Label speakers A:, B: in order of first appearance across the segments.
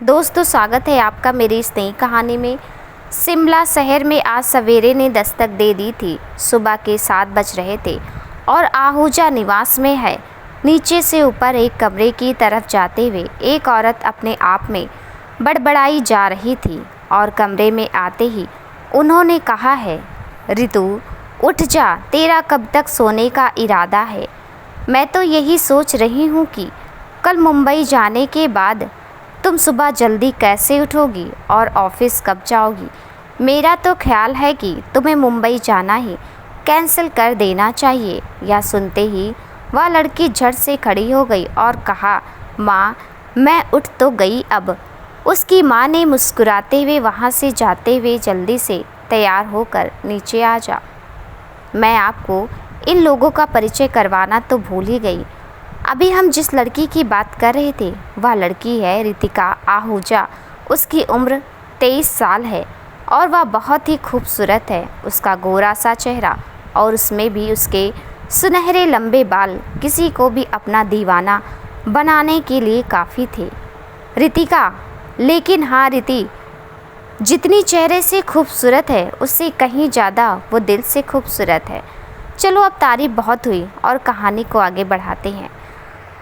A: दोस्तों, स्वागत है आपका मेरी इस नई कहानी में। शिमला शहर में आज सवेरे ने दस्तक दे दी थी। सुबह के 7 बज रहे थे और आहूजा निवास में है नीचे से ऊपर एक कमरे की तरफ जाते हुए एक औरत अपने आप में बड़बड़ाई जा रही थी और कमरे में आते ही उन्होंने कहा है, रितु उठ जा, तेरा कब तक सोने का इरादा है? मैं तो यही सोच रही हूँ कि कल मुंबई जाने के बाद तुम सुबह जल्दी कैसे उठोगी और ऑफिस कब जाओगी? मेरा तो ख्याल है कि तुम्हें मुंबई जाना ही कैंसिल कर देना चाहिए। यह सुनते ही वह लड़की झट से खड़ी हो गई और कहा, माँ मैं उठ तो गई अब। उसकी माँ ने मुस्कुराते हुए वहाँ से जाते हुए जल्दी से तैयार होकर नीचे आ जा। मैं आपको इन लोगों का परिचय करवाना तो भूल ही गई। अभी हम जिस लड़की की बात कर रहे थे वह लड़की है रितिका आहूजा। उसकी उम्र 23 साल है और वह बहुत ही खूबसूरत है। उसका गोरा सा चेहरा और उसमें भी उसके सुनहरे लंबे बाल किसी को भी अपना दीवाना बनाने के लिए काफ़ी थे। रितिका, लेकिन हाँ रिति जितनी चेहरे से खूबसूरत है उससे कहीं ज़्यादा वो दिल से खूबसूरत है। चलो अब तारीफ बहुत हुई और कहानी को आगे बढ़ाते हैं।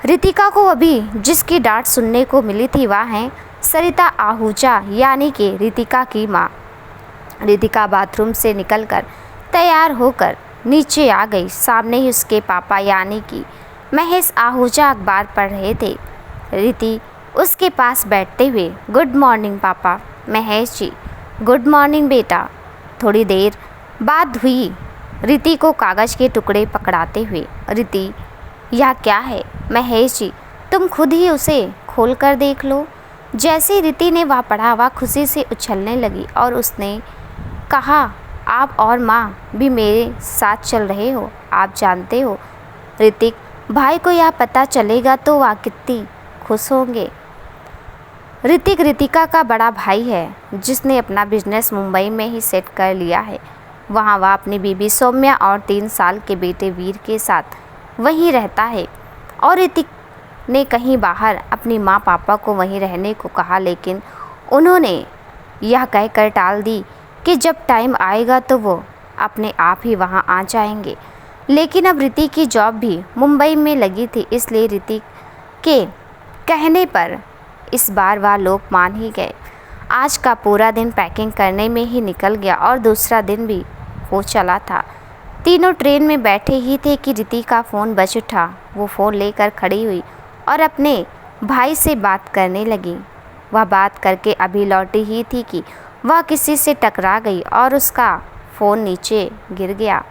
A: रितिका को अभी जिसकी डांट सुनने को मिली थी वह है सरिता आहूजा, यानी कि रितिका की माँ। रितिका बाथरूम से निकलकर तैयार होकर नीचे आ गई। सामने ही उसके पापा यानी कि महेश आहूजा अखबार पढ़ रहे थे। रिति उसके पास बैठते हुए, गुड मॉर्निंग पापा। महेश जी, गुड मॉर्निंग बेटा। थोड़ी देर बाद हुई रिति को कागज़ के टुकड़े पकड़ाते हुए, रिति यह क्या है? महेश जी, तुम खुद ही उसे खोल कर देख लो। जैसे रिति ने वह पढ़ा वह खुशी से उछलने लगी और उसने कहा, आप और माँ भी मेरे साथ चल रहे हो। आप जानते हो ऋतिक भाई को यह पता चलेगा तो वह कितनी खुश होंगे। ऋतिक रितिका का बड़ा भाई है जिसने अपना बिजनेस मुंबई में ही सेट कर लिया है। वहाँ वह अपनी बीबी सौम्या और 3 साल के बेटे वीर के साथ वहीं रहता है और ऋतिक ने कहीं बाहर अपनी माँ पापा को वहीं रहने को कहा, लेकिन उन्होंने यह कहकर टाल दी कि जब टाइम आएगा तो वो अपने आप ही वहाँ आ जाएंगे। लेकिन अब ऋतिक की जॉब भी मुंबई में लगी थी, इसलिए ऋतिक के कहने पर इस बार वह लोग मान ही गए। आज का पूरा दिन पैकिंग करने में ही निकल गया और दूसरा दिन भी हो चला था। तीनों ट्रेन में बैठे ही थे कि रिति का फ़ोन बज उठा। वो फ़ोन लेकर खड़ी हुई और अपने भाई से बात करने लगी। वह बात करके अभी लौटी ही थी कि वह किसी से टकरा गई और उसका फ़ोन नीचे गिर गया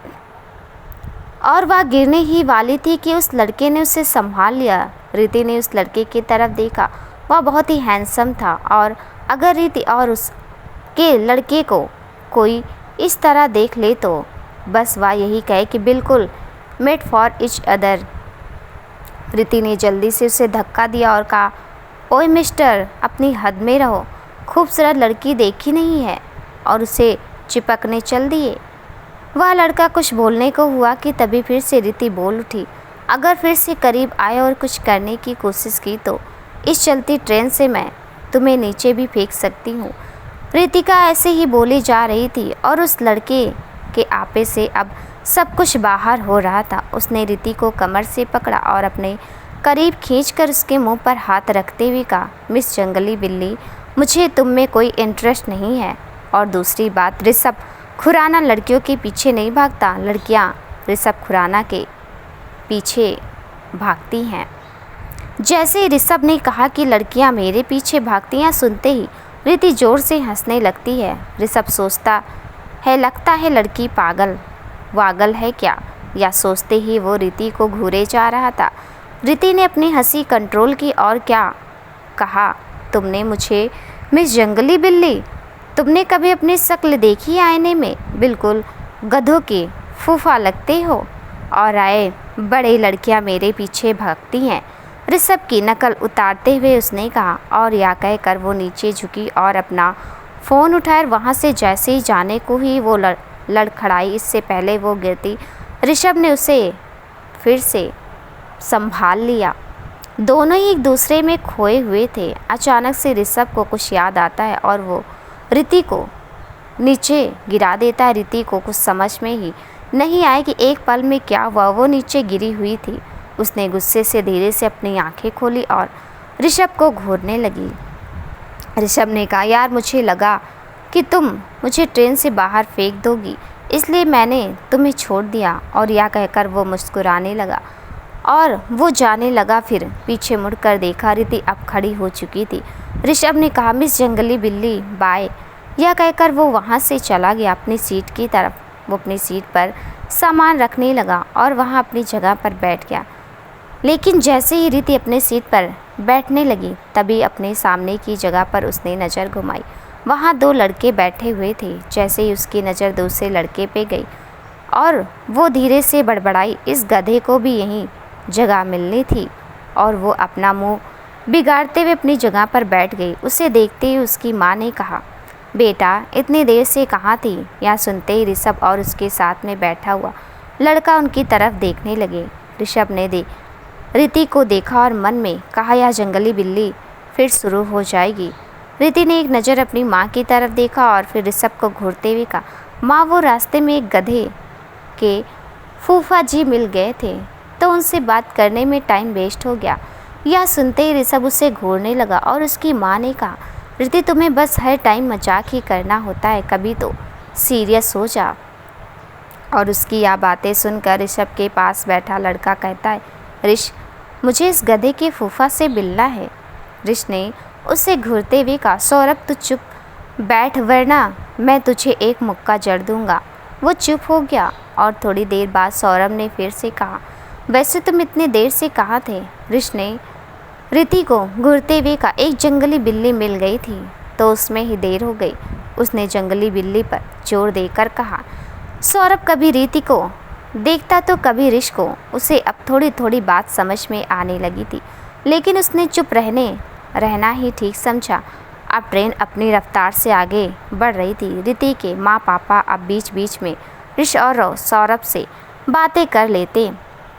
A: और वह गिरने ही वाली थी कि उस लड़के ने उसे संभाल लिया। रिति ने उस लड़के की तरफ देखा। वह बहुत ही हैंडसम था और अगर रिति और उसके लड़के को कोई इस तरह देख ले तो बस वह यही कहे कि बिल्कुल मेड फॉर इच अदर। रिति ने जल्दी से उसे धक्का दिया और कहा, ओए मिस्टर, अपनी हद में रहो। खूबसूरत लड़की देखी नहीं है और उसे चिपकने चल दिए। वह लड़का कुछ बोलने को हुआ कि तभी फिर से रिति बोल उठी, अगर फिर से करीब आए और कुछ करने की कोशिश की तो इस चलती ट्रेन से मैं तुम्हें नीचे भी फेंक सकती हूँ। रितिका ऐसे ही बोली जा रही थी और उस लड़के के आपे से अब सब कुछ बाहर हो रहा था। उसने रिति को कमर से पकड़ा और अपने करीब खींचकर उसके मुंह पर हाथ रखते हुए कहा, मिस जंगली बिल्ली, मुझे तुम में कोई इंटरेस्ट नहीं है। और दूसरी बात, ऋषभ खुराना लड़कियों के पीछे नहीं भागता, लड़कियां ऋषभ खुराना के पीछे भागती हैं। जैसे ऋषभ ने कहा कि लड़कियां मेरे पीछे भागती हैं, सुनते ही रिति ज़ोर से हंसने लगती है। ऋषभ सोचता है, लगता है लड़की पागल वागल है क्या, या सोचते ही वो रिति को घूरे जा रहा था। रिति ने अपनी हंसी कंट्रोल की और क्या कहा, तुमने मुझे मिस जंगली बिल्ली, तुमने कभी अपनी शक्ल देखी आईने में? बिल्कुल गधों की फूफा लगते हो। और आए बड़े लड़कियां मेरे पीछे भागती हैं। ऋषभ की नकल उतारते हुए उसने कहा और यह कहकर वो नीचे झुकी और अपना फ़ोन उठाए वहाँ से जैसे ही जाने को ही वो लड़खड़ाई। इससे पहले वो गिरती, ऋषभ ने उसे फिर से संभाल लिया। दोनों ही एक दूसरे में खोए हुए थे। अचानक से ऋषभ को कुछ याद आता है और वो रीति को नीचे गिरा देता है। रीति को कुछ समझ में ही नहीं आया कि एक पल में क्या हुआ। वो नीचे गिरी हुई थी। उसने गुस्से से धीरे से अपनी आंखें खोली और ऋषभ को घूरने लगी। ऋषभ ने कहा, यार मुझे लगा कि तुम मुझे ट्रेन से बाहर फेंक दोगी, इसलिए मैंने तुम्हें छोड़ दिया। और यह कहकर वो मुस्कुराने लगा और वो जाने लगा। फिर पीछे मुड़कर देखा, रीति अब खड़ी हो चुकी थी। ऋषभ ने कहा, मिस जंगली बिल्ली बाय। यह कहकर वो वहाँ से चला गया अपनी सीट की तरफ। वो अपनी सीट पर सामान रखने लगा और वहाँ अपनी जगह पर बैठ गया। लेकिन जैसे ही रीति अपने सीट पर बैठने लगी, तभी अपने सामने की जगह पर उसने नज़र घुमाई। वहाँ दो लड़के बैठे हुए थे। जैसे ही उसकी नज़र दूसरे लड़के पे गई और वो धीरे से बड़बड़ाई, इस गधे को भी यहीं जगह मिलनी थी। और वो अपना मुंह बिगाड़ते हुए अपनी जगह पर बैठ गई। उसे देखते हुए उसकी माँ ने कहा, बेटा इतनी देर से कहाँ थी? यह सुनते ही ऋषभ और उसके साथ में बैठा हुआ लड़का उनकी तरफ देखने लगे। ऋषभ ने रीति को देखा और मन में कहा, यह जंगली बिल्ली फिर शुरू हो जाएगी। रीति ने एक नज़र अपनी माँ की तरफ देखा और फिर ऋषभ को घूरते हुए कहा, माँ वो रास्ते में एक गधे के फूफा जी मिल गए थे तो उनसे बात करने में टाइम वेस्ट हो गया। यह सुनते ही ऋषभ उसे घूरने लगा और उसकी माँ ने कहा, रीति तुम्हें बस हर टाइम मजाक ही करना होता है, कभी तो सीरियस हो जा। और उसकी यह बातें सुनकर ऋषभ के पास बैठा लड़का कहता है, ऋष मुझे इस गधे के फूफा से मिलना है। ऋष ने उसे घूरते हुए कहा, सौरभ तू चुप बैठ वरना मैं तुझे एक मुक्का जड़ दूंगा। वो चुप हो गया और थोड़ी देर बाद सौरभ ने फिर से कहा, वैसे तुम इतनी देर से कहाँ थे? ऋष ने रीति को घूरते हुए कहा, एक जंगली बिल्ली मिल गई थी तो उसमें ही देर हो गई। उसने जंगली बिल्ली पर जोर देकर कहा। सौरभ कभी रीति को देखता तो कभी ऋष को। उसे अब थोड़ी थोड़ी बात समझ में आने लगी थी, लेकिन उसने चुप रहना ही ठीक समझा। अब ट्रेन अपनी रफ्तार से आगे बढ़ रही थी। रीति के माँ पापा अब बीच बीच में ऋष और सौरभ से बातें कर लेते,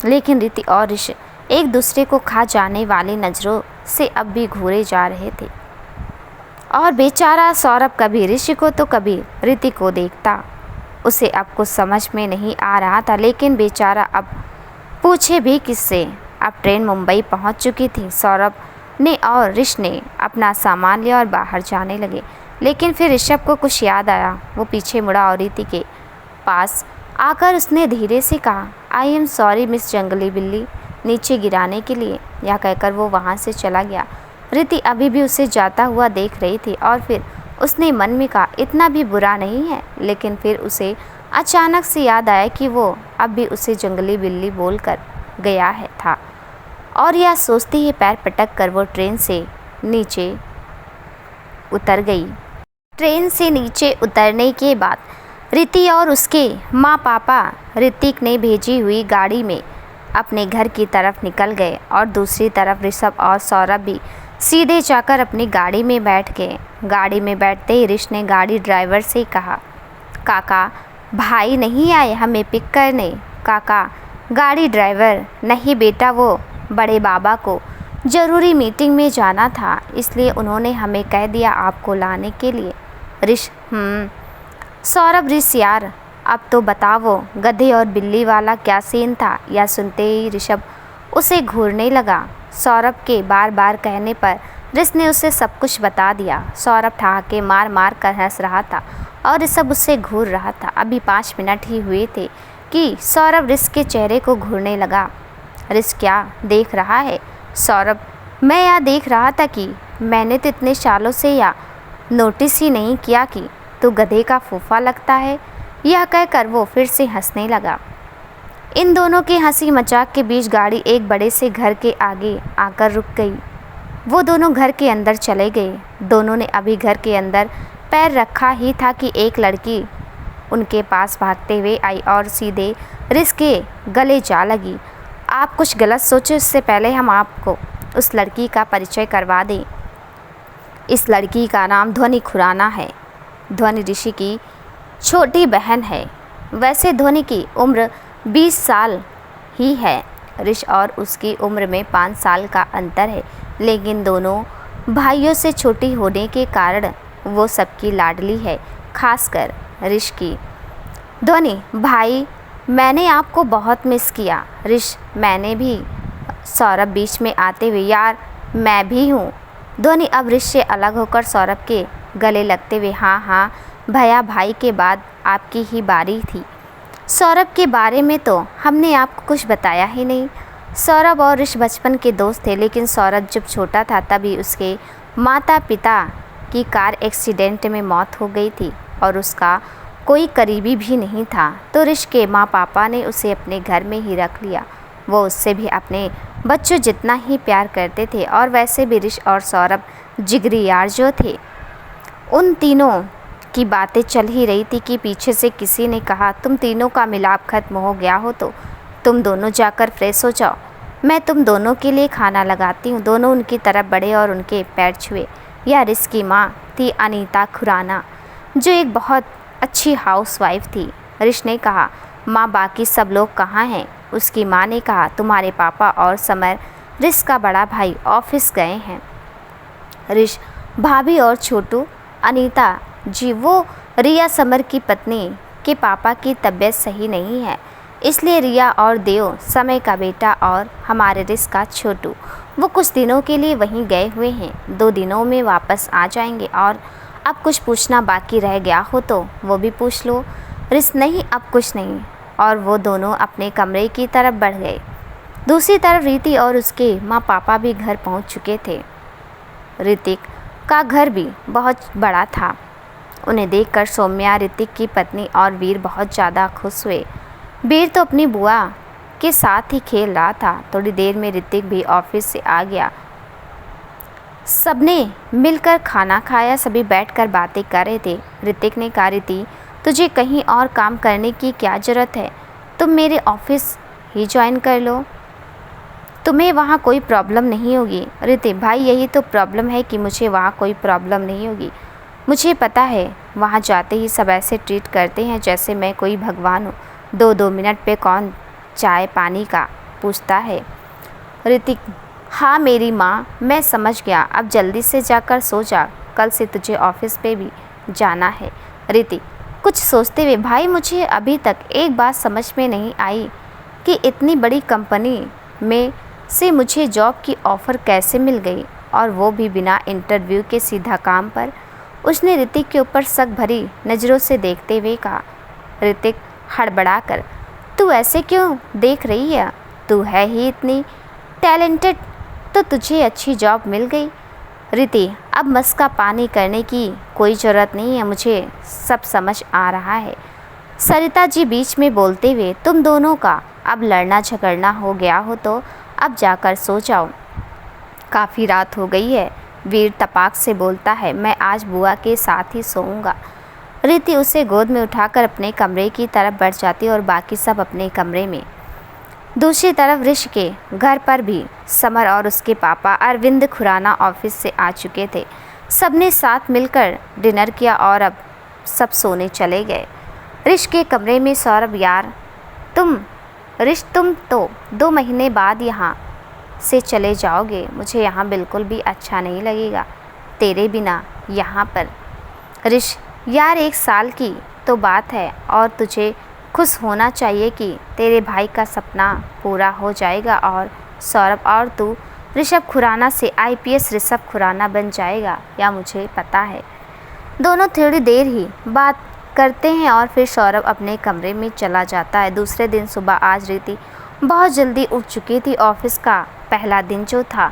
A: लेकिन रीति और ऋष एक दूसरे को खा जाने वाली नज़रों से अब भी घूरे जा रहे थे। और बेचारा सौरभ कभी ऋष को तो कभी रीति को देखता। उसे अब कुछ समझ में नहीं आ रहा था, लेकिन बेचारा अब पूछे भी किससे। अब ट्रेन मुंबई पहुंच चुकी थी। सौरभ ने और ऋष ने अपना सामान लिया और बाहर जाने लगे, लेकिन फिर ऋषभ को कुछ याद आया। वो पीछे मुड़ा और रीति के पास आकर उसने धीरे से कहा, आई एम सॉरी मिस जंगली बिल्ली, नीचे गिराने के लिए। यह कहकर वो वहाँ से चला गया। रीति अभी भी उसे जाता हुआ देख रही थी और फिर उसने मन में कहा, इतना भी बुरा नहीं है। लेकिन फिर उसे अचानक से याद आया कि वो अब भी उसे जंगली बिल्ली बोलकर गया था। और यह सोचते ही पैर पटक कर वो ट्रेन से नीचे उतर गई। ट्रेन से नीचे उतरने के बाद रीति और उसके माँ पापा ऋतिक ने भेजी हुई गाड़ी में अपने घर की तरफ निकल गए और दूसरी तरफ ऋषभ और सौरभ भी सीधे जाकर अपनी गाड़ी में बैठ गए। गाड़ी में बैठते ही ऋष ने गाड़ी ड्राइवर से कहा, काका भाई नहीं आए हमें पिक करने? काका गाड़ी ड्राइवर, नहीं बेटा, वो बड़े बाबा को ज़रूरी मीटिंग में जाना था, इसलिए उन्होंने हमें कह दिया आपको लाने के लिए। ऋष सौरभ, ऋष यार अब तो बताओ गधे और बिल्ली वाला क्या सीन था? यह सुनते ही ऋषभ उसे घूरने लगा। सौरभ के बार बार कहने पर ऋष ने उसे सब कुछ बता दिया। सौरभ ठहाके मार मार कर हंस रहा था और ऋषभ उससे घूर रहा था। अभी 5 मिनट ही हुए थे कि सौरभ ऋष के चेहरे को घूरने लगा। ऋष क्या देख रहा है? सौरभ, मैं यह देख रहा था कि मैंने तो इतने सालों से यह नोटिस ही नहीं किया कि तू गधे का फूफा लगता है। यह कहकर वो फिर से हंसने लगा। इन दोनों की हंसी मजाक के बीच गाड़ी एक बड़े से घर के आगे आकर रुक गई। वो दोनों घर के अंदर चले गए। दोनों ने अभी घर के अंदर पैर रखा ही था कि एक लड़की उनके पास भागते हुए आई और सीधे ऋष के गले जा लगी। आप कुछ गलत सोचे, इससे पहले हम आपको उस लड़की का परिचय करवा दें। इस लड़की का नाम ध्वनि खुराना है। ध्वनि ऋषि की छोटी बहन है। वैसे ध्वनि की उम्र 20 साल ही है, ऋष और उसकी उम्र में 5 साल का अंतर है, लेकिन दोनों भाइयों से छोटी होने के कारण वो सबकी लाडली है, खासकर ऋष की। ध्वनि, भाई मैंने आपको बहुत मिस किया। ऋष, मैंने भी। सौरभ बीच में आते हुए, यार मैं भी हूँ। ध्वनि अब ऋष से अलग होकर सौरभ के गले लगते हुए, हाँ हाँ भैया, भाई के बाद आपकी ही बारी थी। सौरभ के बारे में तो हमने आपको कुछ बताया ही नहीं। सौरभ और ऋष बचपन के दोस्त थे, लेकिन सौरभ जब छोटा था तभी उसके माता पिता की कार एक्सीडेंट में मौत हो गई थी और उसका कोई करीबी भी नहीं था, तो ऋष के माँ पापा ने उसे अपने घर में ही रख लिया। वो उससे भी अपने बच्चों जितना ही प्यार करते थे और वैसे भी ऋष और सौरभ जिगरी यार जो थे। उन तीनों की बातें चल ही रही थी कि पीछे से किसी ने कहा, तुम तीनों का मिलाप खत्म हो गया हो तो तुम दोनों जाकर फ्रेश हो जाओ, मैं तुम दोनों के लिए खाना लगाती हूँ। दोनों उनकी तरफ बढ़े और उनके पैर छुए। यह ऋष की माँ थी अनीता खुराना, जो एक बहुत अच्छी हाउसवाइफ थी। ऋष ने कहा, माँ बाकी सब लोग कहाँ हैं? उसकी माँ ने कहा, तुम्हारे पापा और समर, ऋष का बड़ा भाई, ऑफिस गए हैं। ऋष, भाभी और छोटू? अनीता जी, वो रिया समर की पत्नी के पापा की तबीयत सही नहीं है, इसलिए रिया और देव, समय का बेटा, और हमारे ऋष का छोटू, वो कुछ दिनों के लिए वहीं गए हुए हैं। 2 दिनों में वापस आ जाएंगे। और अब कुछ पूछना बाकी रह गया हो तो वो भी पूछ लो। ऋष, नहीं अब कुछ नहीं। और वो दोनों अपने कमरे की तरफ बढ़ गए। दूसरी तरफ रीति और उसके माँ पापा भी घर पहुँच चुके थे। ऋतिक का घर भी बहुत बड़ा था। उन्हें देखकर सौम्या, ऋतिक की पत्नी और वीर बहुत ज़्यादा खुश हुए। वीर तो अपनी बुआ के साथ ही खेल रहा था। थोड़ी देर में ऋतिक भी ऑफिस से आ गया। सबने मिलकर खाना खाया। सभी बैठकर बातें कर रहे थे। ऋतिक ने कहा, रीति तुझे कहीं और काम करने की क्या ज़रूरत है? तुम मेरे ऑफिस ही ज्वाइन कर लो, तुम्हें वहाँ कोई प्रॉब्लम नहीं होगी। ऋतिक, भाई यही तो प्रॉब्लम है कि मुझे वहाँ कोई प्रॉब्लम नहीं होगी। मुझे पता है, वहाँ जाते ही सब ऐसे ट्रीट करते हैं जैसे मैं कोई भगवान हूँ। 2-2 मिनट पे कौन चाय पानी का पूछता है। ऋतिक, हाँ मेरी माँ, मैं समझ गया। अब जल्दी से जाकर सो जा, कल से तुझे ऑफिस पे भी जाना है। ऋतिक कुछ सोचते हुए, भाई मुझे अभी तक एक बात समझ में नहीं आई कि इतनी बड़ी कंपनी में से मुझे जॉब की ऑफ़र कैसे मिल गई, और वो भी बिना इंटरव्यू के सीधा काम पर। उसने ऋतिक के ऊपर शक भरी नज़रों से देखते हुए कहा। ऋतिक हड़बड़ाकर, तू ऐसे क्यों देख रही है? तू है ही इतनी टैलेंटेड, तो तुझे अच्छी जॉब मिल गई। ऋति, अब मस्का पानी करने की कोई ज़रूरत नहीं है, मुझे सब समझ आ रहा है। सरिता जी बीच में बोलते हुए, तुम दोनों का अब लड़ना झगड़ना हो गया हो तो अब जाकर सो जाओ, काफ़ी रात हो गई है। वीर तपाक से बोलता है, मैं आज बुआ के साथ ही सोऊंगा। रीति उसे गोद में उठाकर अपने कमरे की तरफ बढ़ जाती और बाकी सब अपने कमरे में। दूसरी तरफ ऋषि के घर पर भी समर और उसके पापा अरविंद खुराना ऑफिस से आ चुके थे। सबने साथ मिलकर डिनर किया और अब सब सोने चले गए। ऋषि के कमरे में सौरभ, यार तुम तो 2 महीने बाद यहाँ से चले जाओगे, मुझे यहाँ बिल्कुल भी अच्छा नहीं लगेगा तेरे बिना यहाँ पर। ऋषि, यार 1 साल की तो बात है और तुझे खुश होना चाहिए कि तेरे भाई का सपना पूरा हो जाएगा और सौरभ और तू ऋषभ खुराना से IPS ऋषभ खुराना बन जाएगा, या मुझे पता है। दोनों थोड़ी देर ही बात करते हैं और फिर सौरभ अपने कमरे में चला जाता है। दूसरे दिन सुबह आज रीति बहुत जल्दी उठ चुकी थी। ऑफिस का पहला दिन जो था,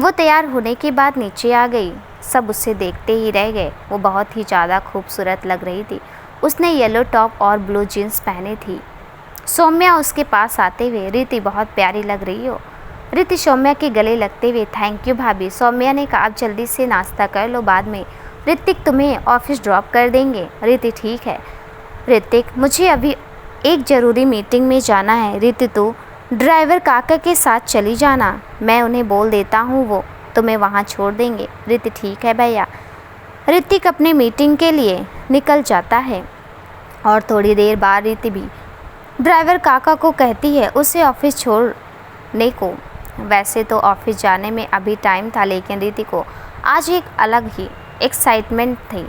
A: वो तैयार होने के बाद नीचे आ गई। सब उसे देखते ही रह गए। वो बहुत ही ज़्यादा खूबसूरत लग रही थी। उसने येलो टॉप और ब्लू जीन्स पहनी थी। सौम्या उसके पास आते हुए, रीति बहुत प्यारी लग रही हो। रीति सौम्या के गले लगते हुए, थैंक यू भाभी। सौम्या ने कहा, अब जल्दी से नाश्ता कर लो, बाद में ऋतिक तुम्हें ऑफिस ड्रॉप कर देंगे। रीति, ठीक है। ऋतिक, मुझे अभी एक ज़रूरी मीटिंग में जाना है। रीति, तू ड्राइवर काका के साथ चली जाना, मैं उन्हें बोल देता हूँ, वो तुम्हें वहाँ छोड़ देंगे। रीति, ठीक है भैया। ऋतिक अपने मीटिंग के लिए निकल जाता है और थोड़ी देर बाद रीति भी ड्राइवर काका को कहती है उसे ऑफिस छोड़ करने को। वैसे तो ऑफिस जाने में अभी टाइम था, लेकिन रीति को आज एक अलग ही एक्साइटमेंट थी।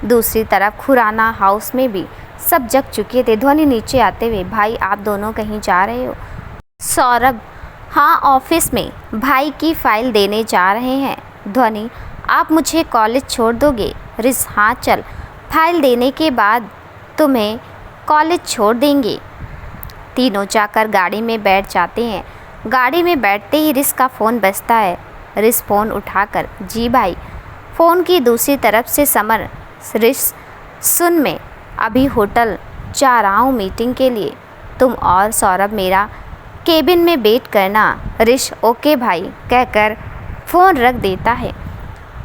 A: दूसरी तरफ खुराना हाउस में भी सब जग चुके थे। ध्वनि नीचे आते हुए, भाई आप दोनों कहीं जा रहे हो? सौरभ, हाँ ऑफिस में भाई की फाइल देने जा रहे हैं। ध्वनि, आप मुझे कॉलेज छोड़ दोगे? रिस, हाँ चल, फाइल देने के बाद तुम्हें कॉलेज छोड़ देंगे। तीनों जाकर गाड़ी में बैठ जाते हैं। गाड़ी में बैठते ही रिस का फ़ोन बजता है। रिस फ़ोन उठाकर, जी भाई। फ़ोन की दूसरी तरफ से समर, रिस सुन, मैं अभी होटल जा रहा हूँ मीटिंग के लिए, तुम और सौरभ मेरा केबिन में वेट करना। रिस, ओके भाई कहकर फ़ोन रख देता है।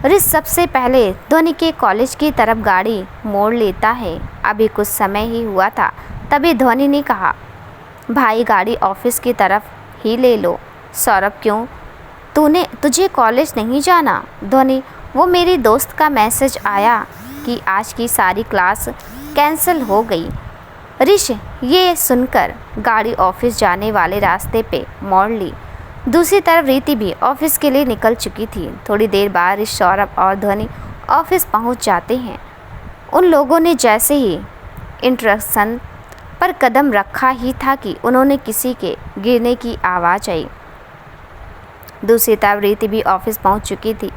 A: रिस सबसे पहले ध्वनि के कॉलेज की तरफ गाड़ी मोड़ लेता है। अभी कुछ समय ही हुआ था, तभी ध्वनि ने कहा, भाई गाड़ी ऑफिस की तरफ ही ले लो। सौरभ, क्यों, तुझे कॉलेज नहीं जाना? ध्वनि, वो मेरी दोस्त का मैसेज आया कि आज की सारी क्लास कैंसिल हो गई। ऋष ये सुनकर गाड़ी ऑफिस जाने वाले रास्ते पे मोड़ ली। दूसरी तरफ रीति भी ऑफिस के लिए निकल चुकी थी। थोड़ी देर बाद ऋष, सौरभ और ध्वनि ऑफिस पहुंच जाते हैं। उन लोगों ने जैसे ही इंट्रोडक्शन पर कदम रखा ही था कि उन्होंने किसी के गिरने की आवाज़ आई। दूसरी तरफ रीति भी ऑफिस पहुंच चुकी थी।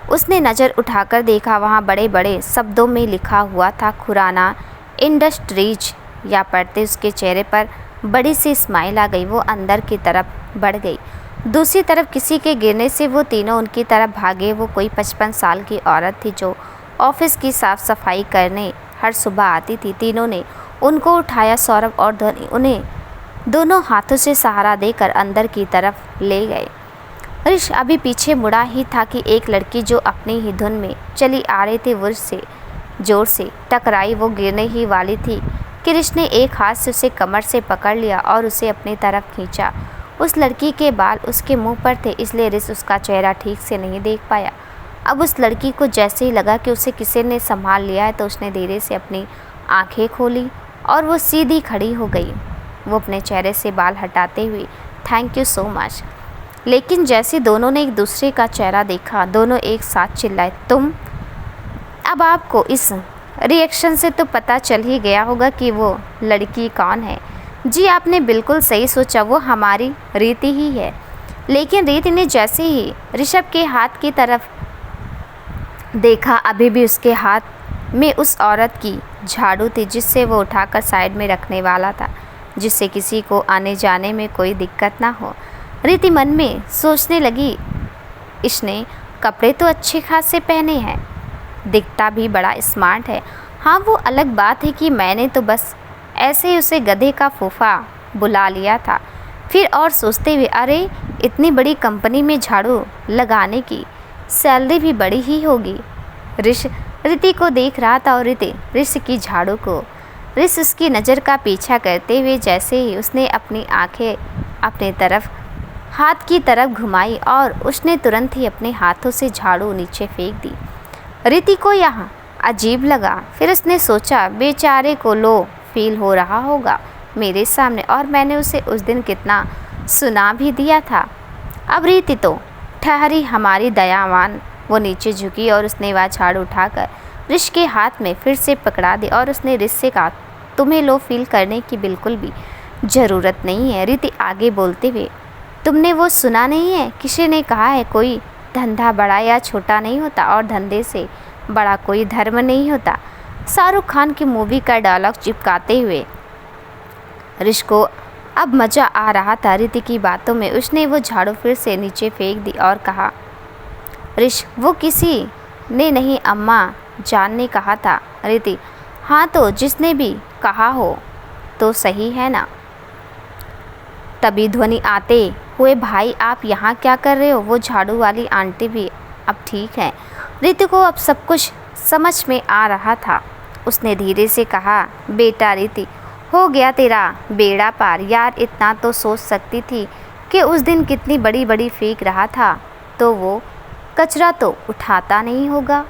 A: उसने नज़र उठाकर देखा, वहां बड़े बड़े शब्दों में लिखा हुआ था खुराना इंडस्ट्रीज। या पढ़ते उसके चेहरे पर बड़ी सी स्माइल आ गई। वो अंदर की तरफ बढ़ गई। दूसरी तरफ किसी के गिरने से वो तीनों उनकी तरफ भागे। वो कोई 55 साल की औरत थी जो ऑफिस की साफ़ सफाई करने हर सुबह आती थी। तीनों ने उनको उठाया। सौरभ और ध्वनि उन्हें दोनों हाथों से सहारा देकर अंदर की तरफ ले गए। ऋष अभी पीछे मुड़ा ही था कि एक लड़की जो अपनी ही धुन में चली आ रही थी वो से जोर से टकराई। वो गिरने ही वाली थी कि ऋष ने एक हाथ से उसे कमर से पकड़ लिया और उसे अपनी तरफ खींचा। उस लड़की के बाल उसके मुंह पर थे, इसलिए ऋष उसका चेहरा ठीक से नहीं देख पाया। अब उस लड़की को जैसे ही लगा कि उसे किसी ने संभाल लिया है तो उसने धीरे से अपनी आंखें खोली और वो सीधी खड़ी हो गई। वो अपने चेहरे से बाल हटाते हुए, थैंक यू सो मच। लेकिन जैसे दोनों ने एक दूसरे का चेहरा देखा, दोनों एक साथ चिल्लाए, तुम? अब आपको इस रिएक्शन से तो पता चल ही गया होगा कि वो लड़की कौन है। जी आपने बिल्कुल सही सोचा, वो हमारी रीति ही है। लेकिन रीति ने जैसे ही ऋषभ के हाथ की तरफ देखा, अभी भी उसके हाथ में उस औरत की झाड़ू थी जिससे वो उठाकर साइड में रखने वाला था, जिससे किसी को आने जाने में कोई दिक्कत ना हो। रीति मन में सोचने लगी, इसने कपड़े तो अच्छे खासे पहने हैं, दिखता भी बड़ा स्मार्ट है। हाँ वो अलग बात है कि मैंने तो बस ऐसे ही उसे गधे का फूफा बुला लिया था। फिर और सोचते हुए, अरे इतनी बड़ी कंपनी में झाड़ू लगाने की सैलरी भी बड़ी ही होगी। ऋष रीति को देख रहा था और रीति ऋष की झाड़ू को। ऋष उसकी नज़र का पीछा करते हुए जैसे ही उसने अपनी आंखें अपने तरफ हाथ की तरफ घुमाई और उसने तुरंत ही अपने हाथों से झाड़ू नीचे फेंक दी। रीति को यहाँ अजीब लगा। फिर उसने सोचा, बेचारे को लो फील हो रहा होगा मेरे सामने, और मैंने उसे उस दिन कितना सुना भी दिया था। अब रीति तो ठहरी हमारी दयावान। वो नीचे झुकी और उसने वह झाड़ू उठाकर ऋष के हाथ में फिर से पकड़ा दी और उसने ऋष से कहा, तुम्हें लो फील करने की बिल्कुल भी ज़रूरत नहीं है। रीति आगे बोलते हुए, तुमने वो सुना नहीं है, किसी ने कहा है कोई धंधा बड़ा या छोटा नहीं होता और धंधे से बड़ा कोई धर्म नहीं होता। शाहरुख खान की मूवी का डायलॉग चिपकाते हुए ऋष को अब मज़ा आ रहा था रीति की बातों में। उसने वो झाड़ू फिर से नीचे फेंक दी और कहा, ऋष वो किसी ने नहीं, अम्मा जान ने कहा था। रीति, हाँ तो जिसने भी कहा हो तो सही है ना। तभी ध्वनि आते हुए, भाई आप यहाँ क्या कर रहे हो? वो झाड़ू वाली आंटी भी अब ठीक है। रीति को अब सब कुछ समझ में आ रहा था। उसने धीरे से कहा, बेटा रीति, हो गया तेरा बेड़ा पार। यार इतना तो सोच सकती थी कि उस दिन कितनी बड़ी बड़ी फेंक रहा था तो वो कचरा तो उठाता नहीं होगा।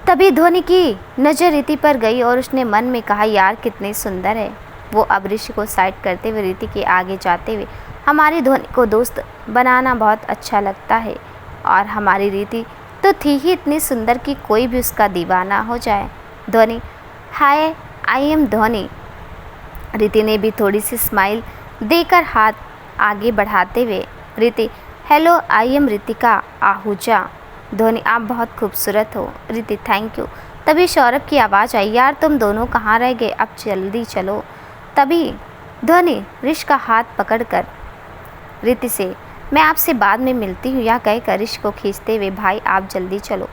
A: तभी ध्वनि की नज़र रीति पर गई और उसने मन में कहा, यार कितनी सुंदर है, वो अब ऋषि को साइड करते हुए रीति के आगे जाते हुए, हमारी ध्वनि को दोस्त बनाना बहुत अच्छा लगता है और हमारी रीति तो थी ही इतनी सुंदर कि कोई भी उसका दीवाना हो जाए। ध्वनि, हाय आई एम ध्वनि। रीति ने भी थोड़ी सी स्माइल देकर हाथ आगे बढ़ाते हुए, रीति, hello I am Ritika Ahuja. ध्वनि, आप बहुत खूबसूरत हो। रीति, थैंक यू। तभी सौरभ की आवाज़ आई, यार तुम दोनों कहाँ रह गए, अब जल्दी चलो। तभी ध्वनि ऋष का हाथ पकड़कर रीति से, मैं आपसे बाद में मिलती हूँ, यह कहकर ऋष को खींचते हुए, भाई आप जल्दी चलो।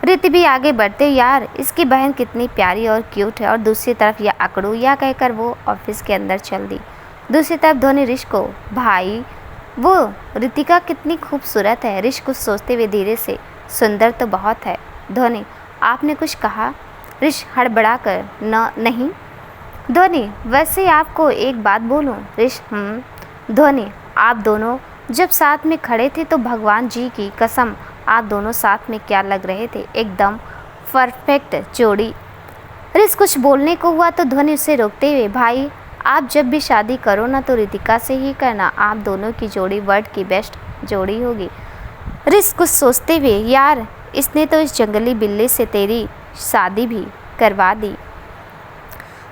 A: रीति भी आगे बढ़ते, यार इसकी बहन कितनी प्यारी और क्यूट है, और दूसरी तरफ यह अकड़ू, यह कहकर वो ऑफिस के अंदर चल दी। दूसरी तरफ ध्वनि ऋष को, भाई वो रितिका कितनी खूबसूरत है। ऋष कुछ सोचते हुए धीरे से, सुंदर तो बहुत है। ध्वनि, आपने कुछ कहा? ऋष हड़बड़ा कर, नहीं। ध्वनि, वैसे आपको एक बात बोलूं? ऋष, ध्वनि, आप दोनों जब साथ में खड़े थे तो भगवान जी की कसम आप दोनों साथ में क्या लग रहे थे, एकदम परफेक्ट जोड़ी। ऋष कुछ बोलने को हुआ तो ध्वनि उसे रोकते हुए, भाई आप जब भी शादी करो ना तो रितिका से ही करना, आप दोनों की जोड़ी वर्ल्ड की बेस्ट जोड़ी होगी। ऋष कुछ सोचते हुए, यार इसने तो इस जंगली बिल्ली से तेरी शादी भी करवा दी।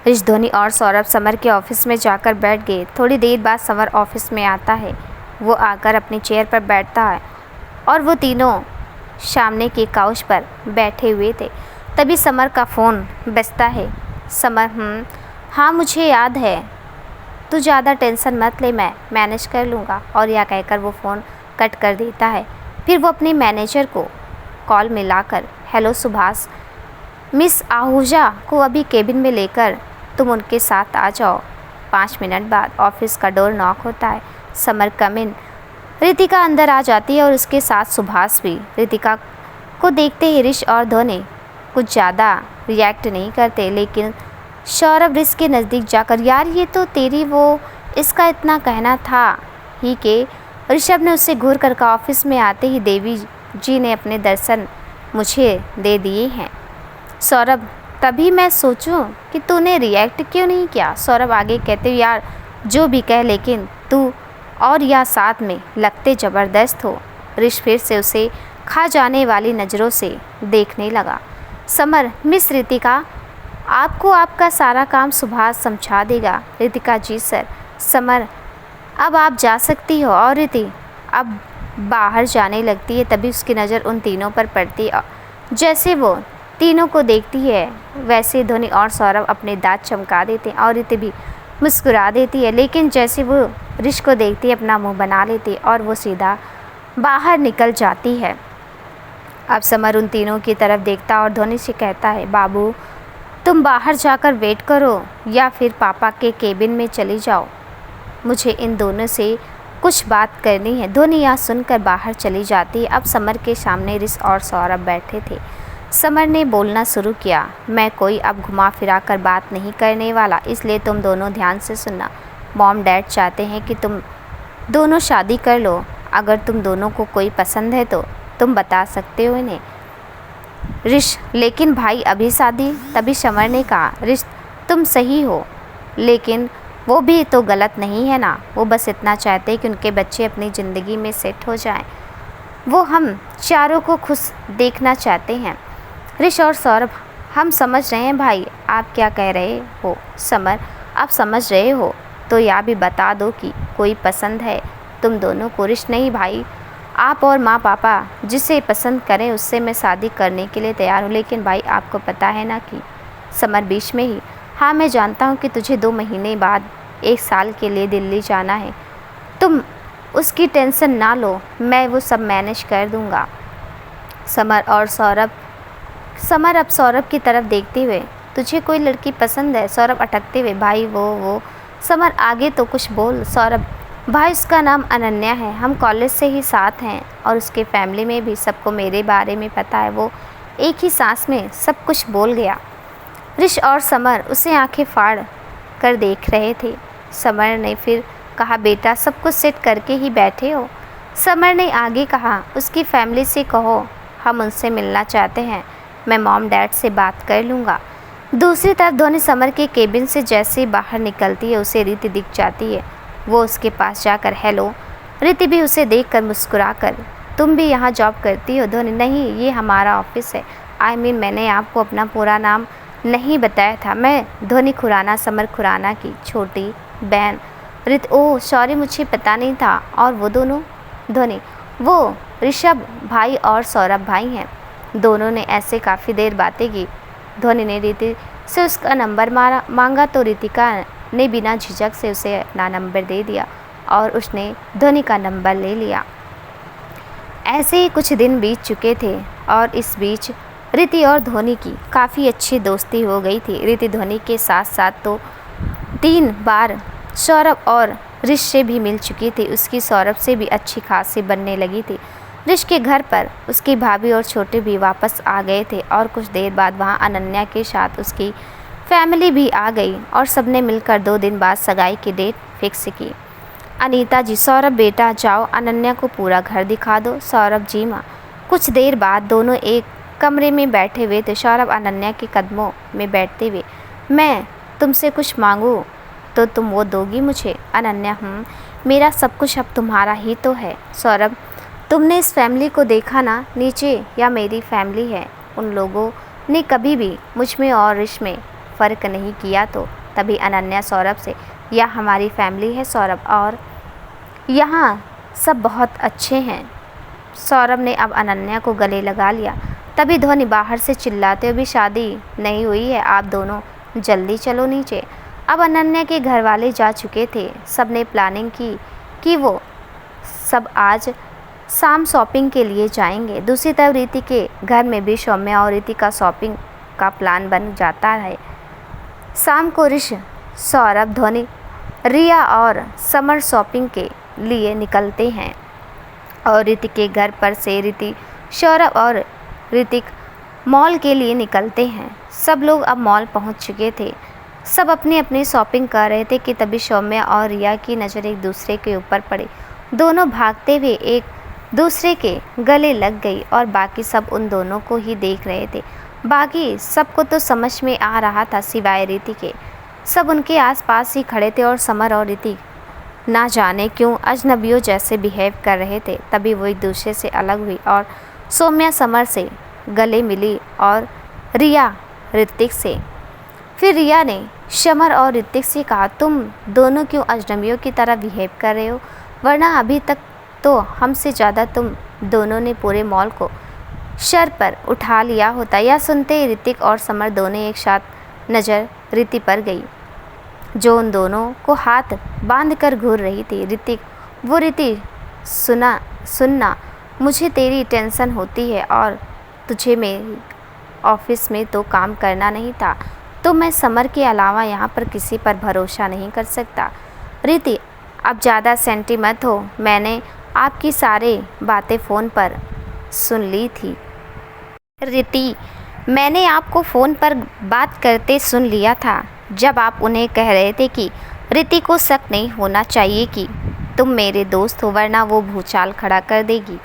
A: ऋष, ध्वनि और सौरभ समर के ऑफिस में जाकर बैठ गए। थोड़ी देर बाद समर ऑफिस में आता है। वो आकर अपनी चेयर पर बैठता है और वो तीनों सामने के काउच पर बैठे हुए थे। तभी समर का फ़ोन बजता है। समर, हाँ मुझे याद है, तू ज़्यादा टेंशन मत ले, मैं मैनेज कर लूँगा। और यह कहकर वो फ़ोन कट कर देता है। फिर वो अपने मैनेजर को कॉल मिलाकर, हेलो सुभाष, मिस आहूजा को अभी केबिन में लेकर तुम उनके साथ आ जाओ। 5 मिनट बाद ऑफिस का डोर नॉक होता है। समर कम इन। रितिका अंदर आ जाती है और उसके साथ सुभाष भी। रितिका को देखते ही ऋष और ध्वनि कुछ ज़्यादा रिएक्ट नहीं करते, लेकिन सौरभ ऋष के नज़दीक जाकर, यार ये तो तेरी वो, इसका इतना कहना था ही कि ऋषभ ने उससे घूर कर कहा, ऑफिस में आते ही देवी जी ने अपने दर्शन मुझे दे दिए हैं। सौरभ, तभी मैं सोचूं कि तूने रिएक्ट क्यों नहीं किया। सौरभ आगे कहते हुए, यार जो भी कह, लेकिन तू और या साथ में लगते ज़बरदस्त हो। ऋष फिर से उसे खा जाने वाली नज़रों से देखने लगा। समर, मिस रितिका, आपको आपका सारा काम सुभाष समझा देगा। रितिका, जी सर। समर, अब आप जा सकती हो। और रिति अब बाहर जाने लगती है। तभी उसकी नज़र उन तीनों पर पड़ती है। जैसे वो तीनों को देखती है वैसे ध्वनि और सौरभ अपने दांत चमका देते हैं और रिति भी मुस्कुरा देती है, लेकिन जैसे वो ऋष को देखती है अपना मुंह बना लेती है और वो सीधा बाहर निकल जाती है। अब समर उन तीनों की तरफ देखता और ध्वनि से कहता है, बाबू तुम बाहर जाकर वेट करो या फिर पापा के केबिन में चली जाओ, मुझे इन दोनों से कुछ बात करनी है। ध्वनि यह सुनकर बाहर चली जाती है। अब समर के सामने ऋष और सौरभ बैठे थे। समर ने बोलना शुरू किया, मैं कोई अब घुमा फिरा कर बात नहीं करने वाला, इसलिए तुम दोनों ध्यान से सुनना। मॉम डैड चाहते हैं कि तुम दोनों शादी कर लो। अगर तुम दोनों को कोई पसंद है तो तुम बता सकते हो इन्हें। ऋष, लेकिन भाई अभी शादी। तभी समर ने कहा, ऋष तुम सही हो, लेकिन वो भी तो गलत नहीं है ना। वो बस इतना चाहते हैं कि उनके बच्चे अपनी ज़िंदगी में सेट हो जाएं। वो हम चारों को खुश देखना चाहते हैं। ऋष और सौरभ, हम समझ रहे हैं भाई आप क्या कह रहे हो। समर, आप समझ रहे हो तो यह भी बता दो कि कोई पसंद है तुम दोनों को। ऋष, नहीं भाई, आप और माँ पापा जिसे पसंद करें उससे मैं शादी करने के लिए तैयार हूँ, लेकिन भाई आपको पता है ना कि। समर बीच में ही, हाँ मैं जानता हूँ कि तुझे 2 महीने बाद 1 साल के लिए दिल्ली जाना है, तुम उसकी टेंशन ना लो, मैं वो सब मैनेज कर दूँगा। समर और सौरभ, समर अब सौरभ की तरफ देखते हुए, तुझे कोई लड़की पसंद है। सौरभ अटकते हुए, भाई वो। समर, आगे तो कुछ बोल। सौरभ, भाई उसका नाम अनन्या है, हम कॉलेज से ही साथ हैं और उसके फैमिली में भी सबको मेरे बारे में पता है। वो एक ही सांस में सब कुछ बोल गया। ऋष और समर उसे आंखें फाड़ कर देख रहे थे। समर ने फिर कहा, बेटा सब कुछ सेट करके ही बैठे हो। समर ने आगे कहा, उसकी फैमिली से कहो हम उनसे मिलना चाहते हैं, मैं मॉम डैड से बात कर लूँगा। दूसरी तरफ ध्वनि समर के केबिन से जैसे ही बाहर निकलती है उसे रीति दिख जाती है। वो उसके पास जाकर हेलो। रीति भी उसे देखकर मुस्कुराकर, तुम भी यहाँ जॉब करती हो? ध्वनि, नहीं, ये हमारा ऑफिस है। मैंने आपको अपना पूरा नाम नहीं बताया था। मैं ध्वनि खुराना, समर खुराना की छोटी बहन। ओह सॉरी, मुझे पता नहीं था। और वो दोनों? ध्वनि, वो ऋषभ भाई और सौरभ भाई हैं। दोनों ने ऐसे काफ़ी देर बातें की। ध्वनि ने रीति से उसका नंबर मांगा तो रितिका ने बिना झिझक से उसे अपना नंबर दे दिया और उसने ध्वनि का नंबर ले लिया। ऐसे ही कुछ दिन बीत चुके थे और इस बीच रीति और ध्वनि की काफ़ी अच्छी दोस्ती हो गई थी। रीति ध्वनि के साथ साथ तो 3 बार सौरभ और ऋष से भी मिल चुकी थी। उसकी सौरभ से भी अच्छी खासी बनने लगी थी। ऋष के घर पर उसकी भाभी और छोटे भी वापस आ गए थे और कुछ देर बाद वहाँ अनन्या के साथ उसकी फैमिली भी आ गई और सबने मिलकर 2 दिन बाद सगाई की डेट फिक्स की। अनीता जी, सौरभ बेटा जाओ अनन्या को पूरा घर दिखा दो। सौरभ, जी माँ। कुछ देर बाद दोनों एक कमरे में बैठे हुए थे। सौरभ अनन्या के कदमों में बैठते हुए, मैं तुमसे कुछ मांगूँ तो तुम वो दोगी मुझे? अनन्या, मेरा सब कुछ अब तुम्हारा ही तो है। सौरभ, तुमने इस फैमिली को देखा ना, नीचे या मेरी फैमिली है। उन लोगों ने कभी भी मुझ में और ऋष में फ़र्क नहीं किया। तो तभी अनन्या सौरभ से, यह हमारी फैमिली है सौरभ, और यहाँ सब बहुत अच्छे हैं। सौरभ ने अब अनन्या को गले लगा लिया। तभी ध्वनि बाहर से चिल्लाते हुए, भी शादी नहीं हुई है, आप दोनों जल्दी चलो नीचे। अब अनन्या के घर वाले जा चुके थे। सब ने प्लानिंग की कि वो सब आज शाम शॉपिंग के लिए जाएंगे। दूसरी तरफ रीति के घर में भी सौम्या और रीति का शॉपिंग का प्लान बन जाता है। शाम को ऋष, सौरभ, ध्वनि, रिया और समर शॉपिंग के लिए निकलते हैं और रीति के घर पर से रीति, सौरभ और ऋतिक मॉल के लिए निकलते हैं। सब लोग अब मॉल पहुंच चुके थे। सब अपनी अपनी शॉपिंग कर रहे थे कि तभी सौम्या और रिया की नज़र एक दूसरे के ऊपर पड़ी। दोनों भागते हुए एक दूसरे के गले लग गई और बाकी सब उन दोनों को ही देख रहे थे। बाकी सबको तो समझ में आ रहा था सिवाय रीति के। सब उनके आसपास ही खड़े थे और समर और रीति ना जाने क्यों अजनबियों जैसे बिहेव कर रहे थे। तभी वो एक दूसरे से अलग हुई और सौम्या समर से गले मिली और रिया ऋतिक से। फिर रिया ने समर और ऋतिक से कहा, तुम दोनों क्यों अजनबियों की तरह बिहेव कर रहे हो? वरना अभी तक तो हमसे ज़्यादा तुम दोनों ने पूरे मॉल को सर पर उठा लिया होता। यह सुनते ही ऋतिक और समर दोनों एक साथ नज़र रीति पर गई, जो उन दोनों को हाथ बांध कर घूर रही थी। ऋतिक, वो रीति, सुनना, मुझे तेरी टेंशन होती है और तुझे मेरे ऑफिस में तो काम करना नहीं था, तो मैं समर के अलावा यहाँ पर किसी पर भरोसा नहीं कर सकता। रीति, अब ज़्यादा सेंटी मत हो, मैंने आपकी सारी बातें फ़ोन पर सुन ली थी। रीति, मैंने आपको फ़ोन पर बात करते सुन लिया था, जब आप उन्हें कह रहे थे कि रीति को शक नहीं होना चाहिए कि तुम मेरे दोस्त हो, वरना वो भूचाल खड़ा कर देगी।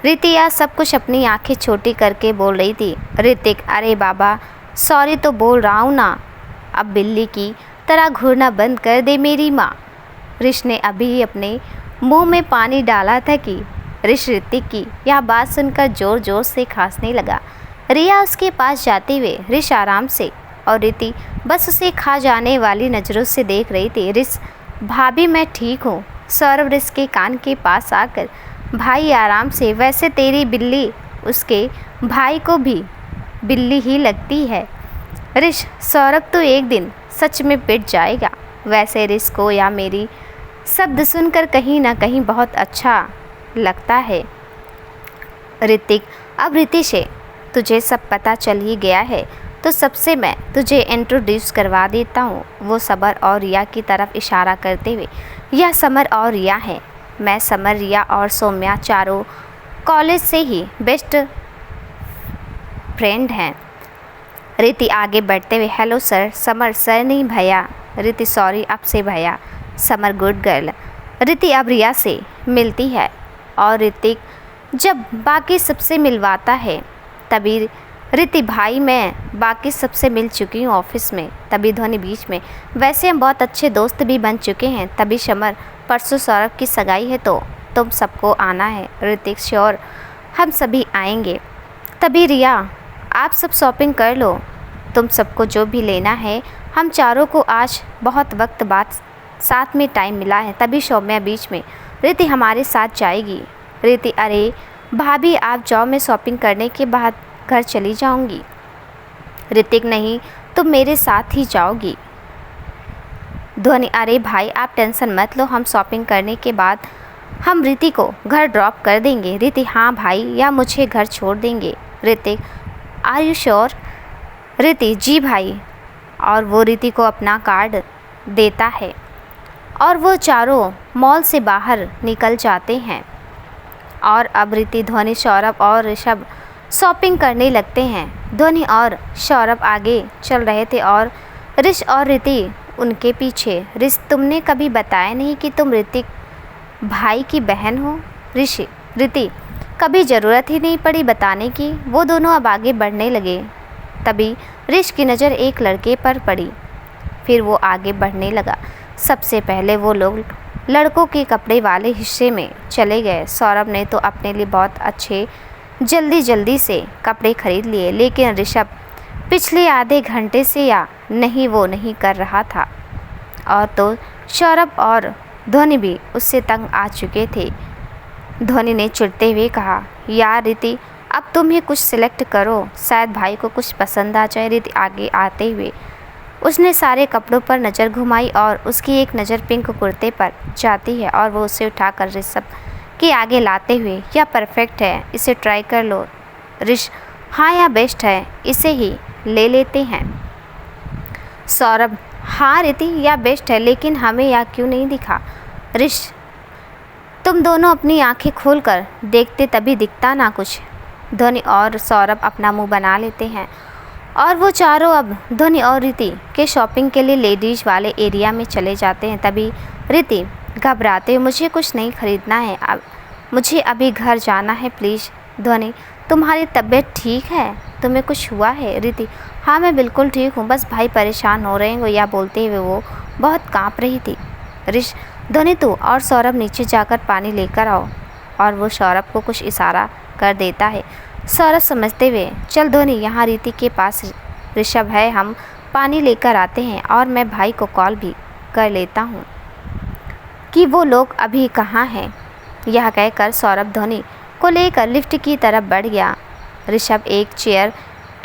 A: रीति यह सब कुछ अपनी आंखें छोटी करके बोल रही थी। ऋतिक, अरे बाबा सॉरी तो बोल रहा हूँ ना, अब बिल्ली की तरह घूरना बंद कर दे मेरी माँ। ऋष ने अभी ही अपने मुंह में पानी डाला था कि ऋष ऋतिक की यह बात सुनकर ज़ोर ज़ोर से खांसने लगा। रिया उसके पास जाते हुए ऋष आराम से और रीति बस उसे खा जाने वाली नज़रों से देख रही थी। ऋष, भाभी मैं ठीक हूँ। सौरभ ऋष के कान के पास आकर, भाई आराम से, वैसे तेरी बिल्ली उसके भाई को भी बिल्ली ही लगती है। ऋष, सौरभ तो एक दिन सच में पिट जाएगा। वैसे ऋष को या मेरी शब्द सुनकर कहीं ना कहीं बहुत अच्छा लगता है। ऋतिक, अब रीति से तुझे सब पता चल ही गया है, तो सबसे मैं तुझे इंट्रोड्यूस करवा देता हूँ। वो समर और रिया की तरफ इशारा करते हुए, यह समर और रिया है। मैं, समर, रिया और सौम्या चारों कॉलेज से ही बेस्ट फ्रेंड हैं। रीति आगे बढ़ते हुए, हेलो सर। समर, सर नहीं भैया। रीति, सॉरी, अब से भैया। Summer, good girl. रीति अब रिया से मिलती है और ऋतिक जब बाकी सबसे मिलवाता है, तभी रिति भाई मैं बाकी सबसे मिल चुकी हूँ ऑफिस में। तभी ध्वनि बीच में, वैसे हम बहुत अच्छे दोस्त भी बन चुके हैं। तभी समर, परसों सौरभ की सगाई है तो तुम सबको आना है। ऋतिक श्योर, हम सभी आएंगे। तभी रिया, आप सब शॉपिंग कर लो, तुम सबको जो भी लेना है। हम चारों को आज बहुत वक्त बाद साथ में टाइम मिला है। तभी सौम्या बीच में, रिति हमारे साथ जाएगी। रिति, अरे भाभी आप जाओ, मैं शॉपिंग करने के बाद घर चली जाऊंगी। ऋतिक, नहीं तुम मेरे साथ ही जाओगी। ध्वनि, अरे भाई आप टेंशन मत लो, हम शॉपिंग करने के बाद हम रिति को घर ड्रॉप कर देंगे। रिति, हाँ भाई, या मुझे घर छोड़ देंगे। Hrithik, are you sure? Riti, ji भाई। और वो रिति को अपना कार्ड देता है और वो चारों मॉल से बाहर निकल जाते हैं। और अब रिति, ध्वनि, सौरभ और ऋषभ शॉपिंग करने लगते हैं। ध्वनि और सौरभ आगे चल रहे थे और ऋष और रिति उनके पीछे। ऋष, तुमने कभी बताया नहीं कि तुम ऋतिक भाई की बहन हो। ऋषि, रिति, कभी ज़रूरत ही नहीं पड़ी बताने की। वो दोनों अब आगे बढ़ने लगे। तभी ऋष की नज़र एक लड़के पर पड़ी, फिर वो आगे बढ़ने लगा। सबसे पहले वो लोग लड़कों के कपड़े वाले हिस्से में चले गए। सौरभ ने तो अपने लिए बहुत अच्छे जल्दी से कपड़े खरीद लिए, लेकिन ऋषभ पिछले आधे घंटे से या नहीं वो नहीं कर रहा था। और तो सौरभ और ध्वनि भी उससे तंग आ चुके थे। ध्वनि ने चिढ़ते हुए कहा, यार रिति, अब तुम ही कुछ सिलेक्ट करो, शायद भाई को कुछ पसंद आ जाए। रिति आगे आते हुए उसने सारे कपड़ों पर नज़र घुमाई और उसकी एक नज़र पिंक कुर्ते पर जाती है और वो उसे उठाकर ऋषभ के आगे लाते हुए, यह परफेक्ट है, इसे ट्राई कर लो। ऋष, हाँ यह बेस्ट है, इसे ही ले लेते हैं। सौरभ, हाँ रिति यह बेस्ट है, लेकिन हमें यह क्यों नहीं दिखा। ऋष, तुम दोनों अपनी आंखें खोलकर देखते तभी दिखता ना कुछ। ध्वनि और सौरभ अपना मुंह बना लेते हैं और वो चारों अब ध्वनि और रिति के शॉपिंग के लिए लेडीज वाले एरिया में चले जाते हैं। तभी रिति घबराते हुए, मुझे कुछ नहीं खरीदना है, अब मुझे अभी घर जाना है प्लीज़। ध्वनि, तुम्हारी तबीयत ठीक है? तुम्हें कुछ हुआ है? रिति, हाँ मैं बिल्कुल ठीक हूँ, बस भाई परेशान हो रहे हैं। यह बोलते हुए वो बहुत काँप रही थी। ऋष, ध्वनि तू और सौरभ नीचे जाकर पानी लेकर आओ। और वो सौरभ को कुछ इशारा कर देता है। सौरभ समझते हुए, चल ध्वनि, यहाँ रिति के पास ऋषभ है, हम पानी लेकर आते हैं और मैं भाई को कॉल भी कर लेता हूँ कि वो लोग अभी कहाँ हैं। यह कहकर सौरभ ध्वनि को लेकर लिफ्ट की तरफ बढ़ गया। ऋषभ एक चेयर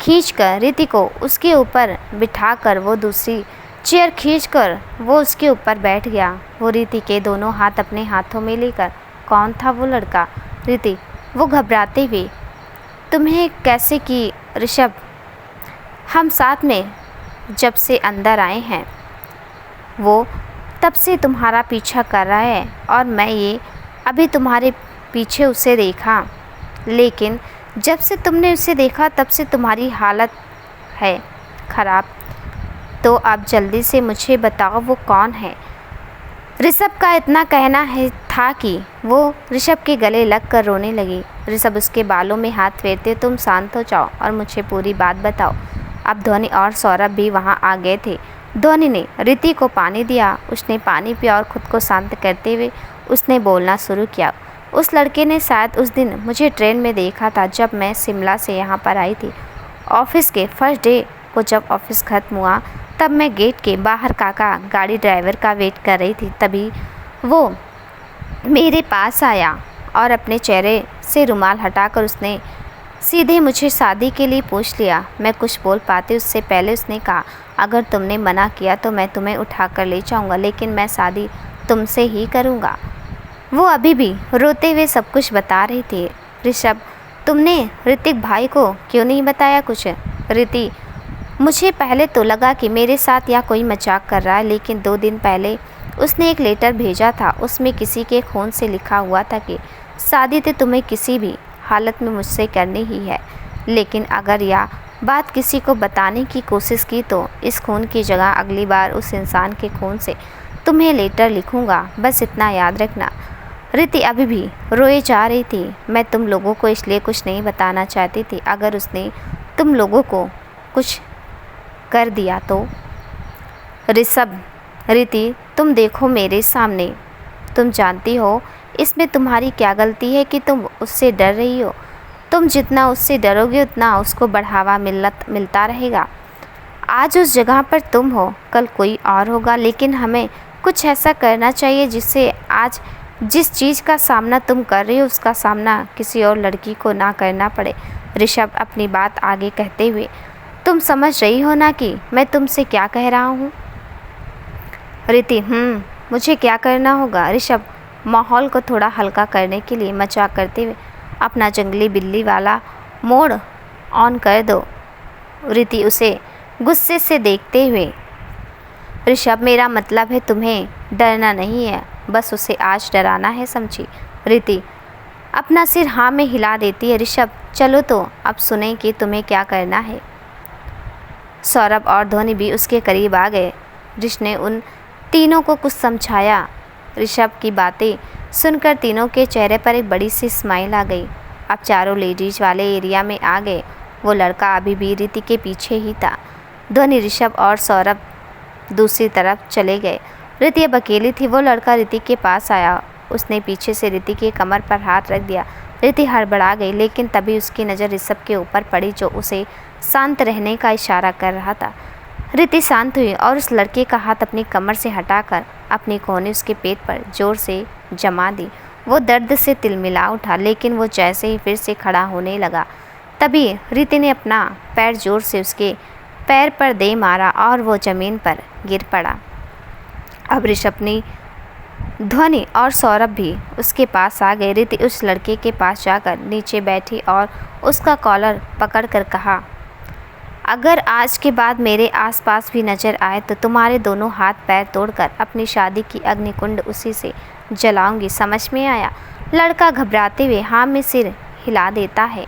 A: खींचकर रिति को उसके ऊपर बिठाकर वो दूसरी चेयर खींचकर वो उसके ऊपर बैठ गया। वो रिति के दोनों हाथ अपने हाथों में लेकर, कौन था वो लड़का? रिति, वो घबराते हुए, तुम्हें कैसे कि ऋषभ, हम साथ में जब से अंदर आए हैं, वो तब से तुम्हारा पीछा कर रहा है और मैं ये अभी तुम्हारे पीछे उसे देखा, लेकिन जब से तुमने उसे देखा तब से तुम्हारी हालत है ख़राब। तो अब जल्दी से मुझे बताओ वो कौन है। ऋषभ का इतना कहना है था कि वो ऋषभ के गले लग कर रोने लगी। ऋषभ उसके बालों में हाथ फेरते, तुम शांत हो जाओ और मुझे पूरी बात बताओ। अब ध्वनि और सौरभ भी वहाँ आ गए थे। ध्वनि ने रिति को पानी दिया, उसने पानी पिया और खुद को शांत करते हुए उसने बोलना शुरू किया। उस लड़के ने शायद उस दिन मुझे ट्रेन में देखा था जब मैं शिमला से यहाँ पर आई थी। ऑफिस के फर्स्ट डे को जब ऑफिस ख़त्म हुआ तब मैं गेट के बाहर काका गाड़ी ड्राइवर का वेट कर रही थी। तभी वो मेरे पास आया और अपने चेहरे से रुमाल हटाकर उसने सीधे मुझे शादी के लिए पूछ लिया। मैं कुछ बोल पाती उससे पहले उसने कहा, अगर तुमने मना किया तो मैं तुम्हें उठा कर ले जाऊँगा, लेकिन मैं शादी तुमसे ही करूँगा। वो अभी भी रोते हुए सब कुछ बता रही थी। ऋषभ, तुमने ऋतिक भाई को क्यों नहीं बताया कुछ? रिति, मुझे पहले तो लगा कि मेरे साथ या कोई मजाक कर रहा है, लेकिन 2 दिन पहले उसने एक लेटर भेजा था, उसमें किसी के खून से लिखा हुआ था कि शादी तो तुम्हें किसी भी हालत में मुझसे करनी ही है, लेकिन अगर यह बात किसी को बताने की कोशिश की तो इस खून की जगह अगली बार उस इंसान के खून से तुम्हें लेटर लिखूँगा, बस इतना याद रखना। रिति अभी भी रोए जा रही थी। मैं तुम लोगों को इसलिए कुछ नहीं बताना चाहती थी, अगर उसने तुम लोगों को कुछ कर दिया तो? ऋषभ, रीति तुम देखो मेरे सामने, तुम जानती हो इसमें तुम्हारी क्या गलती है कि तुम उससे डर रही हो। तुम जितना उससे डरोगे उतना उसको बढ़ावा मिलता रहेगा। आज उस जगह पर तुम हो, कल कोई और होगा, लेकिन हमें कुछ ऐसा करना चाहिए जिससे आज जिस चीज़ का सामना तुम कर रही हो उसका सामना किसी और लड़की को ना करना पड़े। ऋषभ अपनी बात आगे कहते हुए, तुम समझ रही हो ना कि मैं तुमसे क्या कह रहा हूँ? रीति, मुझे क्या करना होगा? ऋषभ माहौल को थोड़ा हल्का करने के लिए मजाक करते हुए, अपना जंगली बिल्ली वाला मोड ऑन कर दो। रीति उसे गुस्से से देखते हुए, ऋषभ मेरा मतलब है तुम्हें डरना नहीं है, बस उसे आज डराना है, समझी? रीति अपना सिर हाँ में हिला देती है। ऋषभ चलो तो अब सुने कि तुम्हें क्या करना है। सौरभ और ध्वनि भी उसके करीब आ गए। ऋषि ने उन तीनों को कुछ समझाया। ऋषभ की बातें सुनकर तीनों के चेहरे पर एक बड़ी सी स्माइल आ गई। अब चारों लेडीज वाले एरिया में आ गए। वो लड़का अभी भी रीति के पीछे ही था। ध्वनि, ऋषभ और सौरभ दूसरी तरफ चले गए। रीति अब अकेली थी। वो लड़का रीति के पास आया। उसने पीछे से रीति के कमर पर हाथ रख दिया। रीति हड़बड़ा गई, लेकिन तभी उसकी नज़र ऋषभ के ऊपर पड़ी जो उसे शांत रहने का इशारा कर रहा था। रीति शांत हुई और उस लड़के का हाथ अपनी कमर से हटाकर अपनी कोहनी उसके पेट पर जोर से जमा दी। वो दर्द से तिलमिला उठा, लेकिन वो जैसे ही फिर से खड़ा होने लगा तभी रीति ने अपना पैर जोर से उसके पैर पर दे मारा और वो ज़मीन पर गिर पड़ा। अब ऋषभ ने, ध्वनि और सौरभ भी उसके पास आ गए। रीति उस लड़के के पास जाकर नीचे बैठी और उसका कॉलर पकड़कर कहा, अगर आज के बाद मेरे आसपास भी नज़र आए तो तुम्हारे दोनों हाथ पैर तोड़कर अपनी शादी की अग्निकुंड उसी से जलाऊंगी, समझ में आया? लड़का घबराते हुए हाँ में सिर हिला देता है।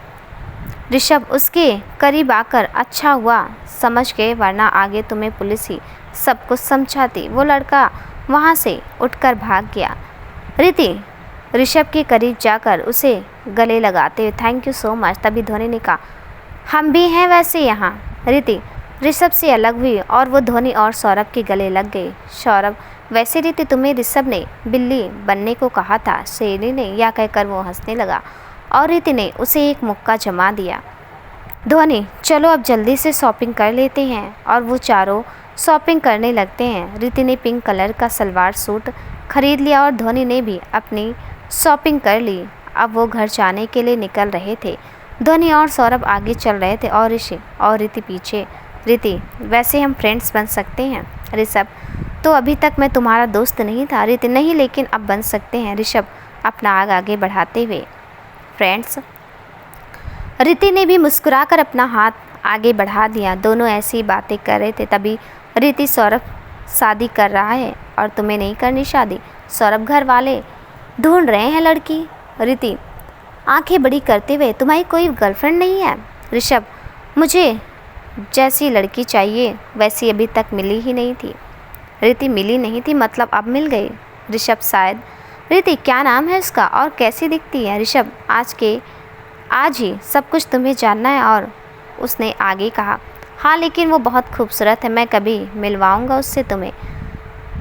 A: ऋषभ उसके करीब आकर, अच्छा हुआ समझ गए, वरना आगे तुम्हें पुलिस ही सब कुछ समझाती। वो लड़का वहाँ से उठकर भाग गया। रीति ऋषभ के करीब जाकर उसे गले लगाते हुए, थैंक यू सो मच। तभी ध्वनि ने कहा, हम भी हैं वैसे यहाँ। रीति ऋषभ से अलग हुई और वो ध्वनि और सौरभ के गले लग गई। सौरभ, वैसे रीति तुम्हें ऋषभ ने बिल्ली बनने को कहा था, शेरनी ने, या कहकर वो हंसने लगा और रीति ने उसे एक मुक्का जमा दिया। ध्वनि, चलो अब जल्दी से शॉपिंग कर लेते हैं। और वो चारों शॉपिंग करने लगते हैं। रीति ने पिंक कलर का सलवार सूट खरीद लिया और ध्वनि ने भी अपनी शॉपिंग कर ली। अब वो घर जाने के लिए निकल रहे थे। ध्वनि और सौरभ आगे चल रहे थे और ऋषि और रीति पीछे। रीति, वैसे हम फ्रेंड्स बन सकते हैं। ऋषभ, तो अभी तक मैं तुम्हारा दोस्त नहीं था। रीति, नहीं, लेकिन अब बन सकते हैं। ऋषभ अपना आगे बढ़ाते हुए, फ्रेंड्स। रीति ने भी मुस्कुराकर अपना हाथ आगे बढ़ा दिया। दोनों ऐसी बातें कर रहे थे तभी रीति, सौरभ शादी कर रहा है और तुम्हें नहीं करनी शादी? सौरभ, घर वाले ढूंढ रहे हैं लड़की। रीति आंखें बड़ी करते हुए, तुम्हारी कोई गर्लफ्रेंड नहीं है? ऋषभ, मुझे जैसी लड़की चाहिए वैसी अभी तक मिली ही नहीं थी। रीति, मिली नहीं थी मतलब अब मिल गई? ऋषभ, शायद। रीति, क्या नाम है उसका और कैसी दिखती है? ऋषभ, आज ही सब कुछ तुम्हें जानना है। और उसने आगे कहा, हाँ, लेकिन वो बहुत खूबसूरत है, मैं कभी मिलवाऊंगा उससे तुम्हें।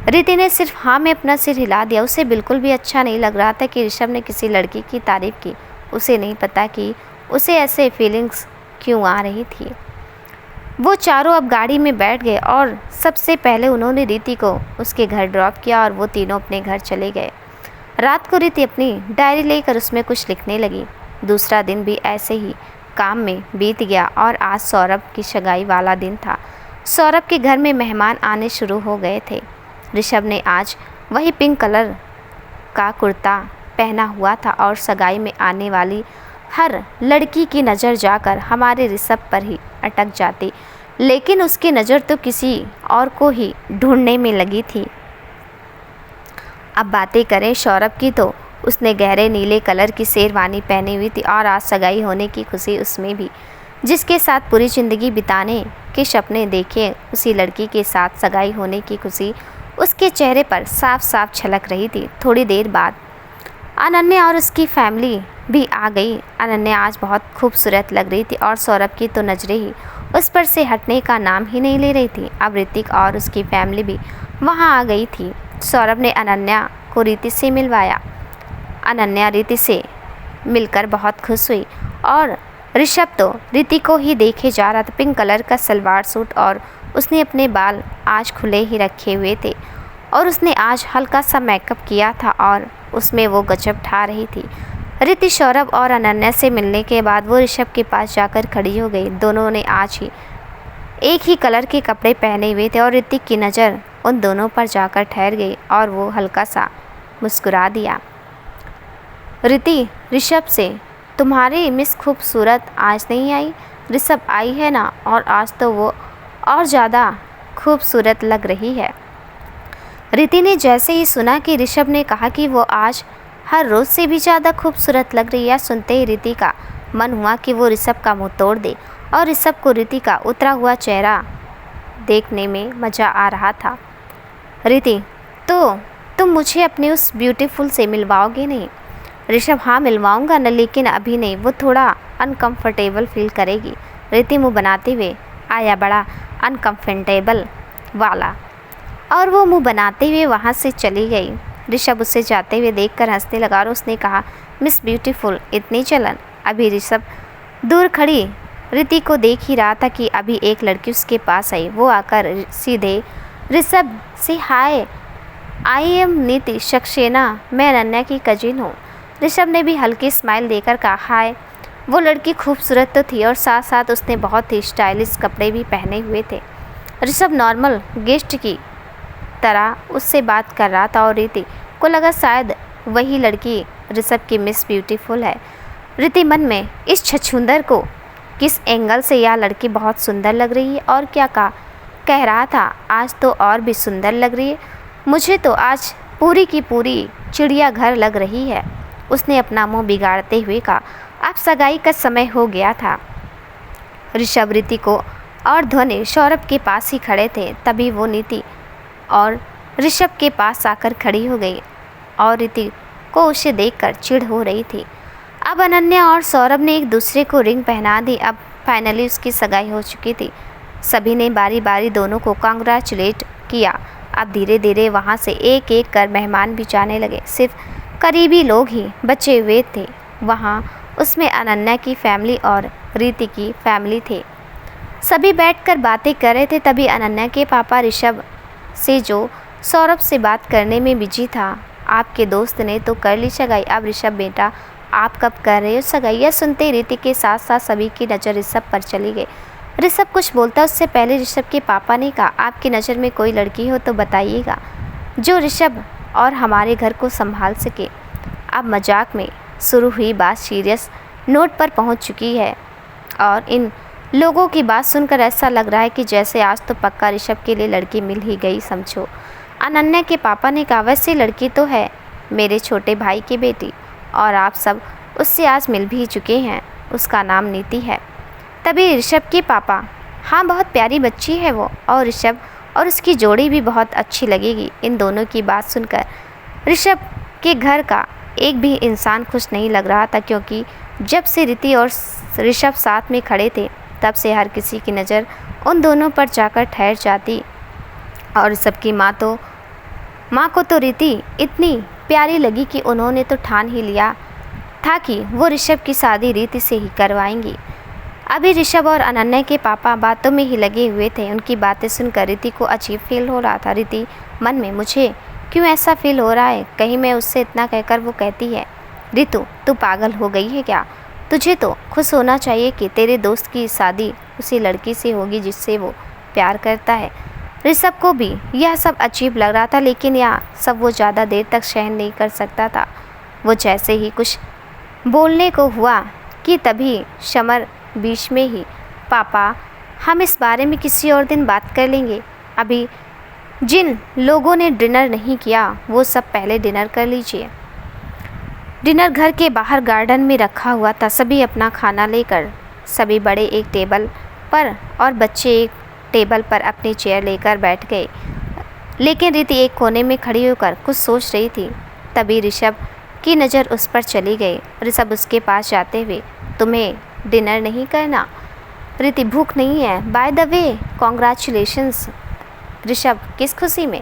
A: रीति ने सिर्फ हाँ में अपना सिर हिला दिया। उसे बिल्कुल भी अच्छा नहीं लग रहा था कि ऋषभ ने किसी लड़की की तारीफ़ की। उसे नहीं पता कि उसे ऐसे फीलिंग्स क्यों आ रही थी। वो चारों अब गाड़ी में बैठ गए और सबसे पहले उन्होंने रीति को उसके घर ड्रॉप किया और वो तीनों अपने घर चले गए। रात को रीति अपनी डायरी लेकर उसमें कुछ लिखने लगी। दूसरा दिन भी ऐसे ही काम में बीत गया और आज सौरभ की सगाई वाला दिन था। सौरभ के घर में मेहमान आने शुरू हो गए थे। ऋषभ ने आज वही पिंक कलर का कुर्ता पहना हुआ था और सगाई में आने वाली हर लड़की की नज़र जाकर हमारे ऋषभ पर ही अटक जाती, लेकिन उसकी नज़र तो किसी और को ही ढूंढने में लगी थी। अब बातें करें सौरभ की तो उसने गहरे नीले कलर की शेरवानी पहनी हुई थी और आज सगाई होने की खुशी उसमें भी। जिसके साथ पूरी ज़िंदगी बिताने के सपने देखे, उसी लड़की के साथ सगाई होने की खुशी उसके चेहरे पर साफ साफ झलक रही थी। थोड़ी देर बाद अनन्या और उसकी फैमिली भी आ गई। अनन्या आज बहुत खूबसूरत लग रही थी और सौरभ की तो नज़रें ही उस पर से हटने का नाम ही नहीं ले रही थी। अब ऋतिक और उसकी फैमिली भी वहाँ आ गई थी। सौरभ ने अनन्या को रीति से मिलवाया। अनन्या रीति से मिलकर बहुत खुश हुई और ऋषभ तो रीति को ही देखे जा रहा था। पिंक कलर का सलवार सूट और उसने अपने बाल आज खुले ही रखे हुए थे और उसने आज हल्का सा मेकअप किया था और उसमें वो गजब ढा रही थी। रीति सौरभ और अनन्या से मिलने के बाद वो ऋषभ के पास जाकर खड़ी हो गई। दोनों ने आज ही एक ही कलर के कपड़े पहने हुए थे और ऋतिक की नज़र उन दोनों पर जाकर ठहर गई और वो हल्का सा मुस्कुरा दिया। रीति ऋषभ से, तुम्हारी मिस खूबसूरत आज नहीं आई? ऋषभ आई है ना, और आज तो वो और ज़्यादा खूबसूरत लग रही है। रीति ने जैसे ही सुना कि ऋषभ ने कहा कि वो आज हर रोज़ से भी ज़्यादा खूबसूरत लग रही है, सुनते ही रीति का मन हुआ कि वो ऋषभ का मुंह तोड़ दे और ऋषभ को रीति का उतरा हुआ चेहरा देखने में मज़ा आ रहा था। रीति, तो तुम मुझे अपने उस ब्यूटीफुल से मिलवाओगे नहीं? ऋषभ, हाँ मिलवाऊंगा न, लेकिन अभी नहीं, वो थोड़ा अनकंफर्टेबल फील करेगी। रीति मुंह बनाते हुए आया बड़ा अनकंफर्टेबल वाला और वो मुंह बनाते हुए वहाँ से चली गई। ऋषभ उसे जाते हुए देखकर हंसने लगा और उसने कहा, मिस ब्यूटीफुल, इतनी चलन? अभी ऋषभ दूर खड़ी रीति को देख ही रहा था कि अभी एक लड़की उसके पास आई। वो आकर सीधे ऋषभ से, हाय, आई एम नीति सक्सेना, मैं अनन्या की कजिन हूँ। ऋषभ ने भी हल्की स्माइल देकर कहा, हाय। वो लड़की खूबसूरत तो थी और साथ साथ उसने बहुत ही स्टाइलिश कपड़े भी पहने हुए थे। ऋषभ नॉर्मल गेस्ट की तरह उससे बात कर रहा था और रीति को लगा शायद वही लड़की ऋषभ की मिस ब्यूटीफुल है। रीति मन में इस छछूंदर को किस एंगल से यह लड़की बहुत सुंदर लग रही है और क्या कह रहा था, आज तो और भी सुंदर लग रही है, मुझे तो आज पूरी की पूरी चिड़ियाघर लग रही है। उसने अपना मुंह बिगाड़ते हुए कहा, अब सगाई का समय हो गया था। ऋषभ, रीति को और ध्वनि सौरभ के पास ही खड़े थे। तभी वो नीति और ऋषभ के पास आकर खड़ी हो गई और रीति को उसे देखकर चिढ़ हो रही थी। अब अनन्या और सौरभ ने एक दूसरे को रिंग पहना दी। अब फाइनली उसकी सगाई हो चुकी थी। सभी ने बारी बारी दोनों को कांग्रेचुलेट किया। अब धीरे धीरे वहाँ से एक एक कर मेहमान भी जाने लगे। सिर्फ करीबी लोग ही बचे हुए थे वहाँ, उसमें अनन्या की फैमिली और रीति की फैमिली थे। सभी बैठकर बातें कर रहे थे। तभी अनन्या के पापा ऋषभ से, जो सौरभ से बात करने में बिजी था, आपके दोस्त ने तो कर ली सगाई, अब ऋषभ बेटा आप कब कर रहे हो सगाई? यह सुनते रीति के साथ साथ सभी की नज़र ऋषभ पर चली गई। ऋषभ कुछ बोलता उससे पहले ऋषभ के पापा ने कहा, आपकी नज़र में कोई लड़की हो तो बताइएगा जो ऋषभ और हमारे घर को संभाल सके। अब मजाक में शुरू हुई बात सीरियस नोट पर पहुंच चुकी है और इन लोगों की बात सुनकर ऐसा लग रहा है कि जैसे आज तो पक्का ऋषभ के लिए लड़की मिल ही गई समझो। अनन्या के पापा ने कहा, वैसे लड़की तो है मेरे छोटे भाई की बेटी और आप सब उससे आज मिल भी चुके हैं, उसका नाम नीति है। तभी ऋषभ के पापा, हाँ बहुत प्यारी बच्ची है वो, और ऋषभ और उसकी जोड़ी भी बहुत अच्छी लगेगी। इन दोनों की बात सुनकर ऋषभ के घर का एक भी इंसान खुश नहीं लग रहा था, क्योंकि जब से रीति और ऋषभ साथ में खड़े थे तब से हर किसी की नज़र उन दोनों पर जाकर ठहर जाती। और ऋषभ की माँ को तो रीति इतनी प्यारी लगी कि उन्होंने तो ठान ही लिया था कि वो ऋषभ की शादी रीति से ही करवाएंगी। अभी ऋषभ और अनन्या के पापा बातों में ही लगे हुए थे। उनकी बातें सुनकर रीति को अजीब फील हो रहा था। रीति मन में, मुझे क्यों ऐसा फील हो रहा है, कहीं मैं उससे इतना कहकर वो कहती है, ऋतु तू पागल हो गई है क्या? तुझे तो खुश होना चाहिए कि तेरे दोस्त की शादी उसी लड़की से होगी जिससे वो प्यार करता है। ऋषभ को भी यह सब अजीब लग रहा था, लेकिन यह सब वो ज़्यादा देर तक सहन नहीं कर सकता था। वो जैसे ही कुछ बोलने को हुआ कि तभी समर बीच में ही, पापा हम इस बारे में किसी और दिन बात कर लेंगे, अभी जिन लोगों ने डिनर नहीं किया वो सब पहले डिनर कर लीजिए। डिनर घर के बाहर गार्डन में रखा हुआ था। सभी अपना खाना लेकर, सभी बड़े एक टेबल पर और बच्चे एक टेबल पर अपनी चेयर लेकर बैठ गए, लेकिन रीति एक कोने में खड़ी होकर कुछ सोच रही थी। तभी ऋषभ की नज़र उस पर चली गई। ऋषभ उसके पास जाते हुए, तुम्हें डिनर नहीं करना? रिति, भूख नहीं है। By the way congratulations. Rishabh, किस खुशी में?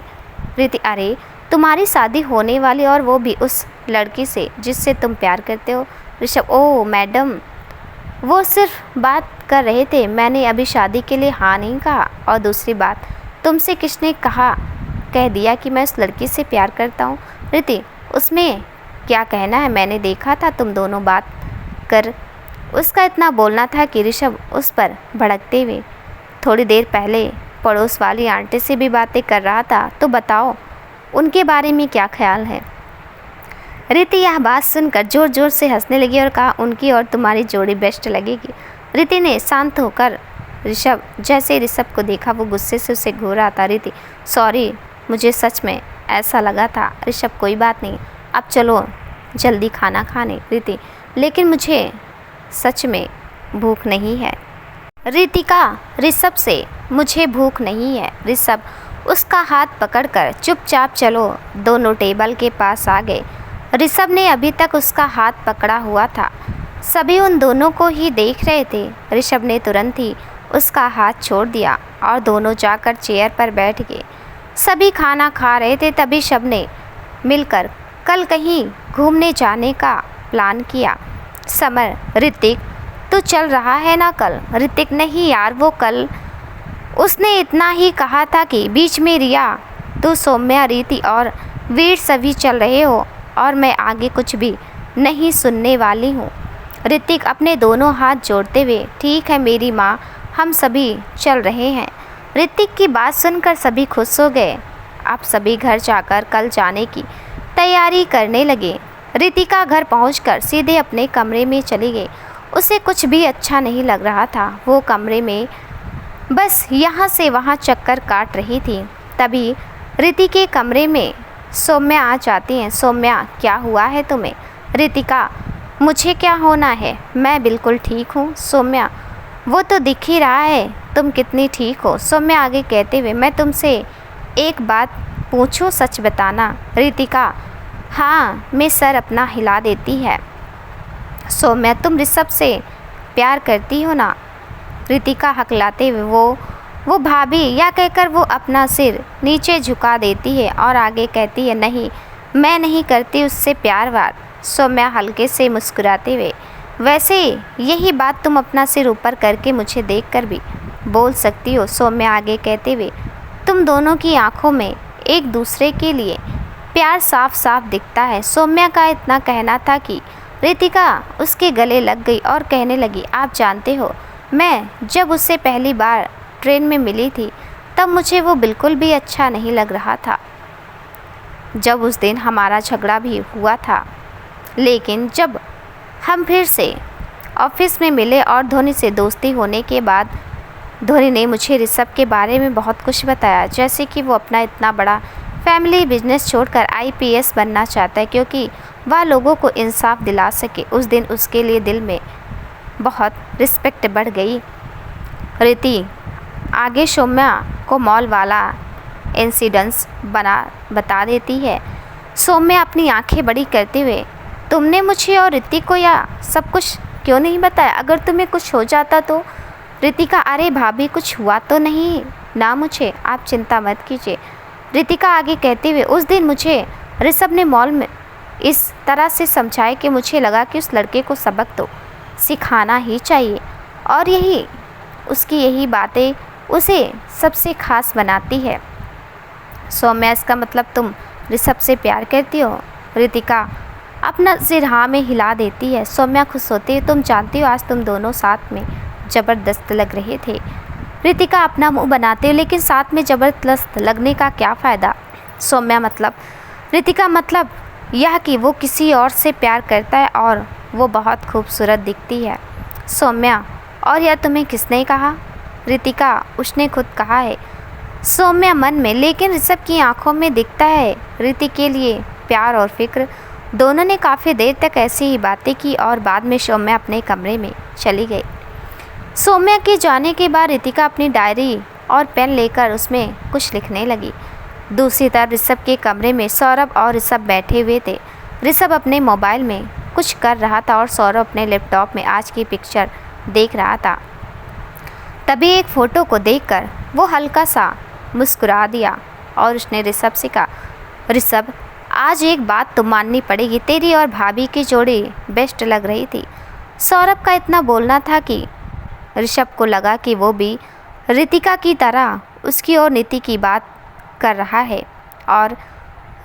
A: रिति, अरे तुम्हारी शादी होने वाली, और वो भी उस लड़की से जिससे तुम प्यार करते हो। ऋषभ, ओह मैडम, वो सिर्फ बात कर रहे थे, मैंने अभी शादी के लिए हाँ नहीं कहा। और दूसरी बात, तुमसे किसने कह दिया कि मैं उस लड़की से प्यार करता हूँ? रिति, उसमें क्या कहना है, मैंने देखा था तुम दोनों बात कर। उसका इतना बोलना था कि ऋषभ उस पर भड़कते हुए, थोड़ी देर पहले पड़ोस वाली आंटी से भी बातें कर रहा था, तो बताओ उनके बारे में क्या ख्याल है? रिति यह बात सुनकर जोर जोर से हंसने लगी और कहा, उनकी और तुम्हारी जोड़ी बेस्ट लगेगी। रिति ने शांत होकर जैसे ऋषभ को देखा वो गुस्से से उसे घूर रहा था। रिति, सॉरी, मुझे सच में ऐसा लगा था। ऋषभ, कोई बात नहीं, अब चलो जल्दी खाना खाने। रिति, लेकिन मुझे सच में भूख नहीं है। रितिका ऋषभ से, मुझे भूख नहीं है। ऋषभ उसका हाथ पकड़कर चुपचाप चलो दोनों टेबल के पास आ गए। ऋषभ ने अभी तक उसका हाथ पकड़ा हुआ था, सभी उन दोनों को ही देख रहे थे। ऋषभ ने तुरंत ही उसका हाथ छोड़ दिया और दोनों जाकर चेयर पर बैठ गए। सभी खाना खा रहे थे, तभी शब ने मिलकर कल कहीं घूमने जाने का प्लान किया। समर, ऋतिक तू चल रहा है ना कल? ऋतिक, नहीं यार, वो कल उसने इतना ही कहा था कि बीच में रिया, तू, सौम्या, रीति और वीर सभी चल रहे हो और मैं आगे कुछ भी नहीं सुनने वाली हूँ। ऋतिक अपने दोनों हाथ जोड़ते हुए, ठीक है मेरी माँ, हम सभी चल रहे हैं। ऋतिक की बात सुनकर सभी खुश हो गए। अब सभी घर जाकर कल जाने की तैयारी करने लगे। रितिका घर पहुंचकर सीधे अपने कमरे में चली गई। उसे कुछ भी अच्छा नहीं लग रहा था। वो कमरे में बस यहाँ से वहाँ चक्कर काट रही थी। तभी रिति के कमरे में सौम्या आ जाती हैं। सौम्या, क्या हुआ है तुम्हें? रितिका, मुझे क्या होना है, मैं बिल्कुल ठीक हूँ। सौम्या, वो तो दिख ही रहा है तुम कितनी ठीक हो। सौम्या आगे कहते हुए, मैं तुमसे एक बात पूछूं, सच बताना। रितिका, हाँ, मैं सर अपना हिला देती है। सौम्या, तुम ऋषभ से प्यार करती हो ना? रितिका हकलाते हुए, वो भाभी, या कहकर वो अपना सिर नीचे झुका देती है और आगे कहती है, नहीं, मैं नहीं करती उससे प्यार वार। सौम्या हल्के से मुस्कुराते हुए, वैसे यही बात तुम अपना सिर ऊपर करके मुझे देखकर भी बोल सकती हो। सौम्या आगे कहते हुए, तुम दोनों की आंखों में एक दूसरे के लिए प्यार साफ साफ दिखता है। सौम्या का इतना कहना था कि रितिका उसके गले लग गई और कहने लगी, आप जानते हो, मैं जब उससे पहली बार ट्रेन में मिली थी तब मुझे वो बिल्कुल भी अच्छा नहीं लग रहा था। जब उस दिन हमारा झगड़ा भी हुआ था, लेकिन जब हम फिर से ऑफिस में मिले और धोनी से दोस्ती होने के बाद धोनी ने मुझे ऋषभ के बारे में बहुत कुछ बताया, जैसे कि वो अपना इतना बड़ा फैमिली बिजनेस छोड़कर IPS बनना चाहता है क्योंकि वह लोगों को इंसाफ दिला सके। उस दिन उसके लिए दिल में बहुत रिस्पेक्ट बढ़ गई। रिति आगे सौम्या को मॉल वाला इंसिडेंस बता देती है। सौम्या अपनी आंखें बड़ी करते हुए, तुमने मुझे और ऋतिक को यह सब कुछ क्यों नहीं बताया? अगर तुम्हें कुछ हो जाता तो? रितिका, अरे भाभी, कुछ हुआ तो नहीं ना मुझे, आप चिंता मत कीजिए। रितिका आगे कहते हुए, उस दिन मुझे ऋषभ ने मॉल में इस तरह से समझाया कि मुझे लगा कि उस लड़के को सबक तो सिखाना ही चाहिए और यही बातें उसे सबसे खास बनाती है। सौम्या, इसका मतलब तुम ऋषभ से प्यार करती हो? रितिका अपना सिर हाँ में हिला देती है। सौम्या खुश होती है, तुम जानती हो आज तुम दोनों साथ में ज़बरदस्त लग रहे थे। रितिका अपना मुंह बनाते हो, लेकिन साथ में ज़बरदस्त लगने का क्या फ़ायदा? सौम्या, मतलब? रितिका, मतलब यह कि वो किसी और से प्यार करता है और वो बहुत खूबसूरत दिखती है। सौम्या, और यह तुम्हें किसने कहा? रितिका, उसने खुद कहा है। सौम्या मन में, लेकिन ऋषभ की आंखों में दिखता है रितिक के लिए प्यार और फिक्र। दोनों ने काफ़ी देर तक ऐसी ही बातें की और बाद में सौम्या अपने कमरे में चली गई। सौम्या के जाने के बाद रितिका अपनी डायरी और पेन लेकर उसमें कुछ लिखने लगी। दूसरी तरफ ऋषभ के कमरे में सौरभ और ऋषभ बैठे हुए थे। ऋषभ अपने मोबाइल में कुछ कर रहा था और सौरभ अपने लैपटॉप में आज की पिक्चर देख रहा था। तभी एक फ़ोटो को देखकर वो हल्का सा मुस्कुरा दिया और उसने ऋषभ से कहा, ऋषभ आज एक बात तो माननी पड़ेगी, तेरी और भाभी की जोड़ी बेस्ट लग रही थी। सौरभ का इतना बोलना था कि ऋषभ को लगा कि वो भी रितिका की तरह उसकी और नीति की बात कर रहा है और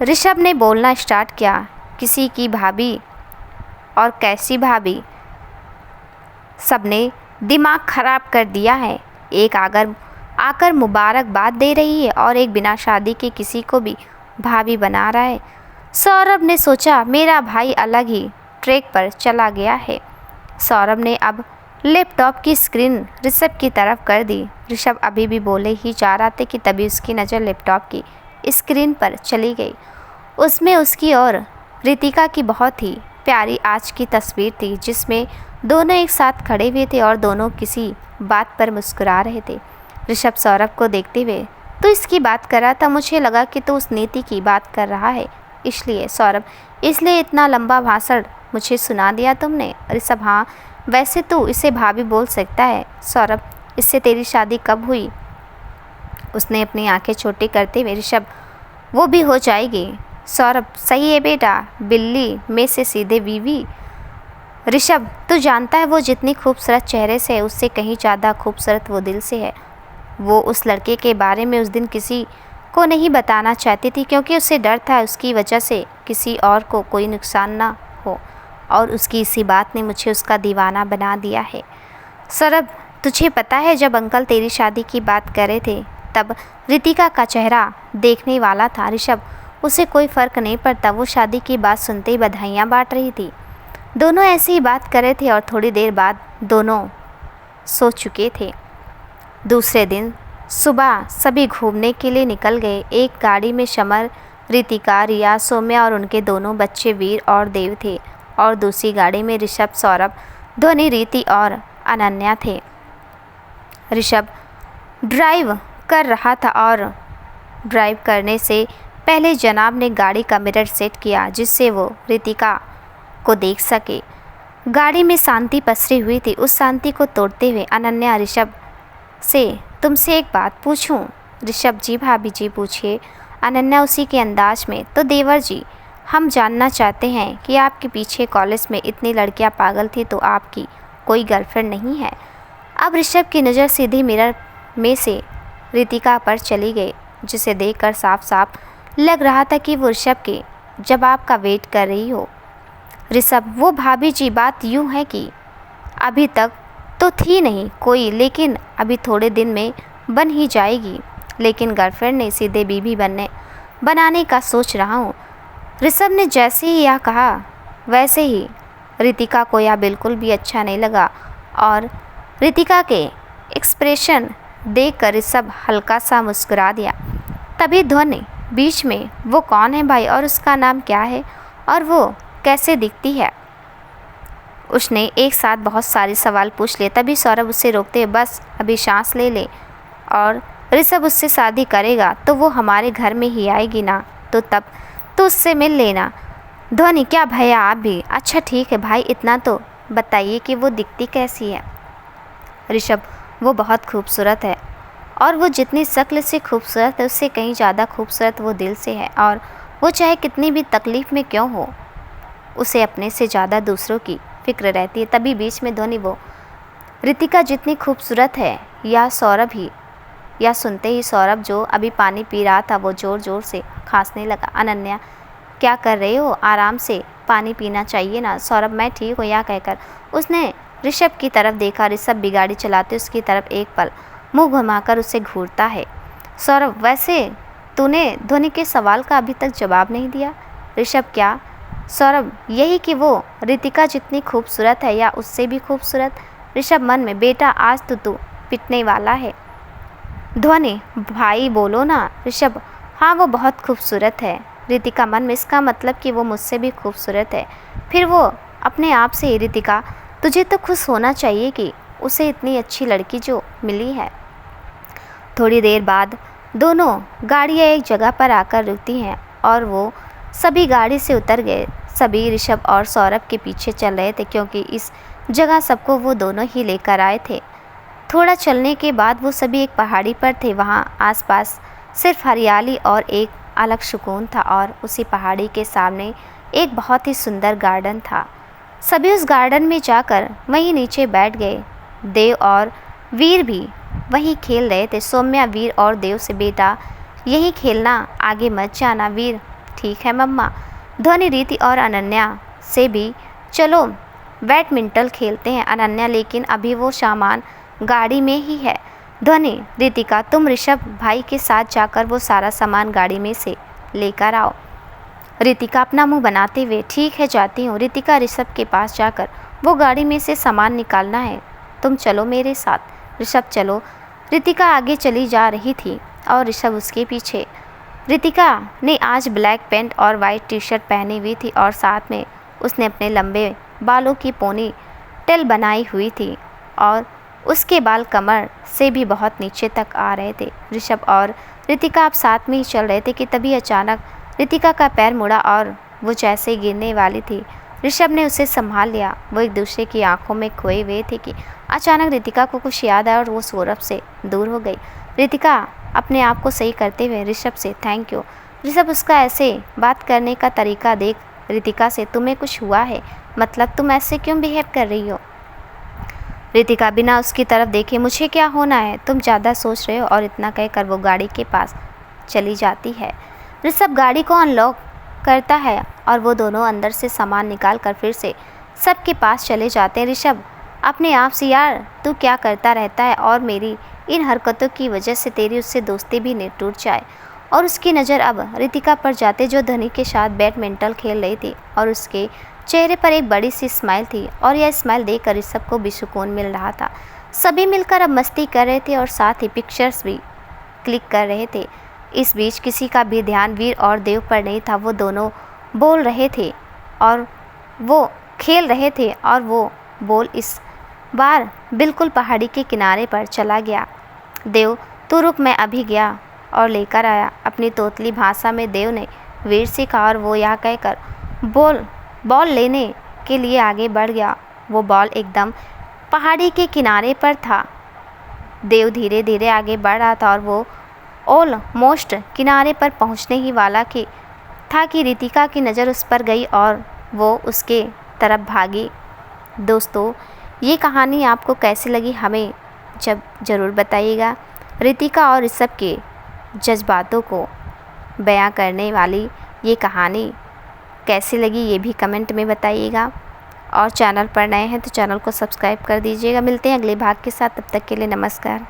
A: ऋषभ ने बोलना स्टार्ट किया, किसी की भाभी और कैसी भाभी, सबने दिमाग ख़राब कर दिया है। एक आकर मुबारकबाद दे रही है और एक बिना शादी के किसी को भी भाभी बना रहा है। सौरभ ने सोचा मेरा भाई अलग ही ट्रैक पर चला गया है। सौरभ ने अब लैपटॉप की स्क्रीन ऋषभ की तरफ कर दी। ऋषभ अभी भी बोले ही जा रहा था कि तभी उसकी नज़र लैपटॉप की स्क्रीन पर चली गई। उसमें उसकी और रितिका की बहुत ही प्यारी आज की तस्वीर थी, जिसमें दोनों एक साथ खड़े हुए थे और दोनों किसी बात पर मुस्कुरा रहे थे। ऋषभ सौरभ को देखते हुए, तो इसकी बात कर रहा था, मुझे लगा कि तू उस नीति की बात कर रहा है, इसलिए सौरभ, इसलिए इतना लंबा भाषण मुझे सुना दिया तुमने। ऋषभ, हाँ वैसे तू इसे भाभी बोल सकता है। सौरभ, इससे तेरी शादी कब हुई? उसने अपनी आंखें छोटी करते हुए, ऋषभ वो भी हो जाएगी। सौरभ, सही है बेटा, बिल्ली में से सीधे बीवी। ऋषभ, तू जानता है वो जितनी खूबसूरत चेहरे से है उससे कहीं ज़्यादा खूबसूरत वो दिल से है। वो उस लड़के के बारे में उस दिन किसी को नहीं बताना चाहती थी क्योंकि उसे डर था उसकी वजह से किसी और को कोई नुकसान ना हो, और उसकी इसी बात ने मुझे उसका दीवाना बना दिया है। सौरभ, तुझे पता है जब अंकल तेरी शादी की बात कर रहे थे तब रितिका का चेहरा देखने वाला था। ऋषभ, उसे कोई फ़र्क नहीं पड़ता, वो शादी की बात सुनते ही बधाइयाँ बांट रही थी। दोनों ऐसे ही बात कर रहे थे और थोड़ी देर बाद दोनों सो चुके थे। दूसरे दिन सुबह सभी घूमने के लिए निकल गए। एक गाड़ी में शमर, रितिका, रिया, सौम्या और उनके दोनों बच्चे वीर और देव थे और दूसरी गाड़ी में ऋषभ, सौरभ, ध्वनि, रीति और अनन्या थे। ऋषभ ड्राइव कर रहा था और ड्राइव करने से पहले जनाब ने गाड़ी का मिरर सेट किया जिससे वो रितिका को देख सके। गाड़ी में शांति पसरी हुई थी। उस शांति को तोड़ते हुए अनन्या ऋषभ से, तुमसे एक बात पूछूं? ऋषभ, जी भाभी जी पूछिए। अनन्या उसी के अंदाज में, तो देवर जी, हम जानना चाहते हैं कि आपके पीछे कॉलेज में इतनी लड़कियां पागल थी तो आपकी कोई गर्लफ्रेंड नहीं है? अब ऋषभ की नज़र सीधी मिरर में से रितिका पर चली गई, जिसे देखकर साफ साफ लग रहा था कि वो ऋषभ के जवाब का वेट कर रही हो। ऋषभ, वो भाभी जी, बात यूँ है कि अभी तक तो थी नहीं कोई, लेकिन अभी थोड़े दिन में बन ही जाएगी। लेकिन गर्लफ्रेंड नहीं, सीधे बीवी बनाने का सोच रहा हूँ। ऋषभ ने जैसे ही यह कहा वैसे ही रितिका को यह बिल्कुल भी अच्छा नहीं लगा और रितिका के एक्सप्रेशन देखकर ऋषभ हल्का सा मुस्कुरा दिया। तभी ध्वनि बीच में, वो कौन है भाई और उसका नाम क्या है और वो कैसे दिखती है? उसने एक साथ बहुत सारे सवाल पूछ लिए। तभी सौरभ उसे रोकते हुए, बस अभी सांस ले ले, और ऋषभ उससे शादी करेगा तो वो हमारे घर में ही आएगी ना, तो तब तो उससे मिल लेना। ध्वनि, क्या भैया आप भी? अच्छा ठीक है भाई, इतना तो बताइए कि वो दिखती कैसी है? ऋषभ, वो बहुत खूबसूरत है और वो जितनी शक्ल से खूबसूरत है उससे कहीं ज़्यादा खूबसूरत वो दिल से है, और वो चाहे कितनी भी तकलीफ़ में क्यों हो, उसे अपने से ज़्यादा दूसरों की फिक्र रहती है। तभी बीच में ध्वनि, वो रितिका जितनी खूबसूरत है या सौरभ ही? या सुनते ही सौरभ जो अभी पानी पी रहा था वो ज़ोर ज़ोर से खांसने लगा। अनन्या, क्या कर रहे हो? आराम से पानी पीना चाहिए ना। सौरभ, मैं ठीक हूँ, या कहकर उसने ऋषभ की तरफ देखा। ऋषभ भी गाड़ी चलाते उसकी तरफ एक पल मुंह घुमाकर उसे घूरता है। सौरभ, वैसे तूने ध्वनि के सवाल का अभी तक जवाब नहीं दिया। ऋषभ, क्या? सौरभ, यही कि वो रितिका जितनी खूबसूरत है या उससे भी खूबसूरत? ऋषभ मन में, बेटा आज तो तू पिटने वाला है। ध्वनि, भाई बोलो ना। ऋषभ, हाँ वो बहुत खूबसूरत है। रितिका मन में, इसका मतलब कि वो मुझसे भी खूबसूरत है। फिर वो अपने आप से ही, रितिका तुझे तो खुश होना चाहिए कि उसे इतनी अच्छी लड़की जो मिली है। थोड़ी देर बाद दोनों गाड़ियाँ एक जगह पर आकर रुकती हैं और वो सभी गाड़ी से उतर गए। सभी ऋषभ और सौरभ के पीछे चल रहे थे, क्योंकि इस जगह सबको वो दोनों ही लेकर आए थे। थोड़ा चलने के बाद वो सभी एक पहाड़ी पर थे। वहाँ आसपास सिर्फ हरियाली और एक अलग सुकून था, और उसी पहाड़ी के सामने एक बहुत ही सुंदर गार्डन था। सभी उस गार्डन में जाकर वहीं नीचे बैठ गए। देव और वीर भी वहीं खेल रहे थे। सौम्या वीर और देव से, बेटा यही खेलना, आगे मत जाना। वीर, ठीक है मम्मा। ध्वनि रीति और अनन्या से भी, चलो बैडमिंटन खेलते हैं। अनन्या, लेकिन अभी वो सामान गाड़ी में ही है। ध्वनि, रितिका तुम ऋषभ भाई के साथ जाकर वो सारा सामान गाड़ी में से लेकर आओ। रितिका अपना मुंह बनाते हुए, ठीक है जाती हूँ। रितिका ऋषभ के पास जाकर वो गाड़ी में से सामान निकालना है, तुम चलो मेरे साथ। ऋषभ चलो। रितिका आगे चली जा रही थी और ऋषभ उसके पीछे। रितिका ने आज ब्लैक पैंट और वाइट टी शर्ट पहनी हुई थी, और साथ में उसने अपने लंबे बालों की पोनी टेल बनाई हुई थी, और उसके बाल कमर से भी बहुत नीचे तक आ रहे थे। ऋषभ और रितिका अब साथ में ही चल रहे थे कि तभी अचानक रितिका का पैर मुड़ा और वो जैसे ही गिरने वाली थी। ऋषभ ने उसे संभाल लिया। वो एक दूसरे की आंखों में खोए हुए थे कि अचानक रितिका को कुछ याद आया और वो सौरभ से दूर हो गई। रितिका अपने आप को सही करते हुए ऋषभ से, थैंक यू। ऋषभ उसका ऐसे बात करने का तरीका देख रितिका से, तुम्हें कुछ हुआ है? मतलब तुम ऐसे क्यों बिहेव कर रही हो? रितिका बिना उसकी तरफ देखे, मुझे क्या होना है, तुम ज़्यादा सोच रहे हो। और इतना कहकर वो गाड़ी के पास चली जाती है। ऋषभ गाड़ी को अनलॉक करता है और वो दोनों अंदर से सामान निकाल कर फिर से सबके पास चले जाते हैं। ऋषभ अपने आप से, यार तू क्या करता रहता है, और मेरी इन हरकतों की वजह से तेरी उससे दोस्ती भी नहीं टूट जाए। और उसकी नज़र अब रितिका पर जाते, जो धनी के साथ बैडमिंटन खेल रही थी, और उसके चेहरे पर एक बड़ी सी स्माइल थी, और यह स्माइल देखकर ऋषभ को भी सुकून मिल रहा था। सभी मिलकर अब मस्ती कर रहे थे और साथ ही पिक्चर्स भी क्लिक कर रहे थे। इस बीच किसी का भी ध्यान वीर और देव पर नहीं था। वो दोनों बोल रहे थे और वो खेल रहे थे, और वो बोल इस बार बिल्कुल पहाड़ी के किनारे पर चला गया। देव, तू रुक, मैं अभी गया और लेकर आया। अपनी तोतली भाषा में देव ने वीर से कहा, और वो यह कहकर बॉल लेने के लिए आगे बढ़ गया। वो बॉल एकदम पहाड़ी के किनारे पर था। देव धीरे धीरे आगे बढ़ रहा था और वो ऑलमोस्ट किनारे पर पहुंचने ही वाला था कि रितिका की नज़र उस पर गई और वो उसके तरफ भागी। दोस्तों, ये कहानी आपको कैसी लगी हमें ज़रूर बताइएगा। रितिका और ऋषभ के जज्बातों को बयां करने वाली ये कहानी कैसी लगी ये भी कमेंट में बताइएगा। और चैनल पर नए हैं तो चैनल को सब्सक्राइब कर दीजिएगा। मिलते हैं अगले भाग के साथ, तब तक के लिए नमस्कार।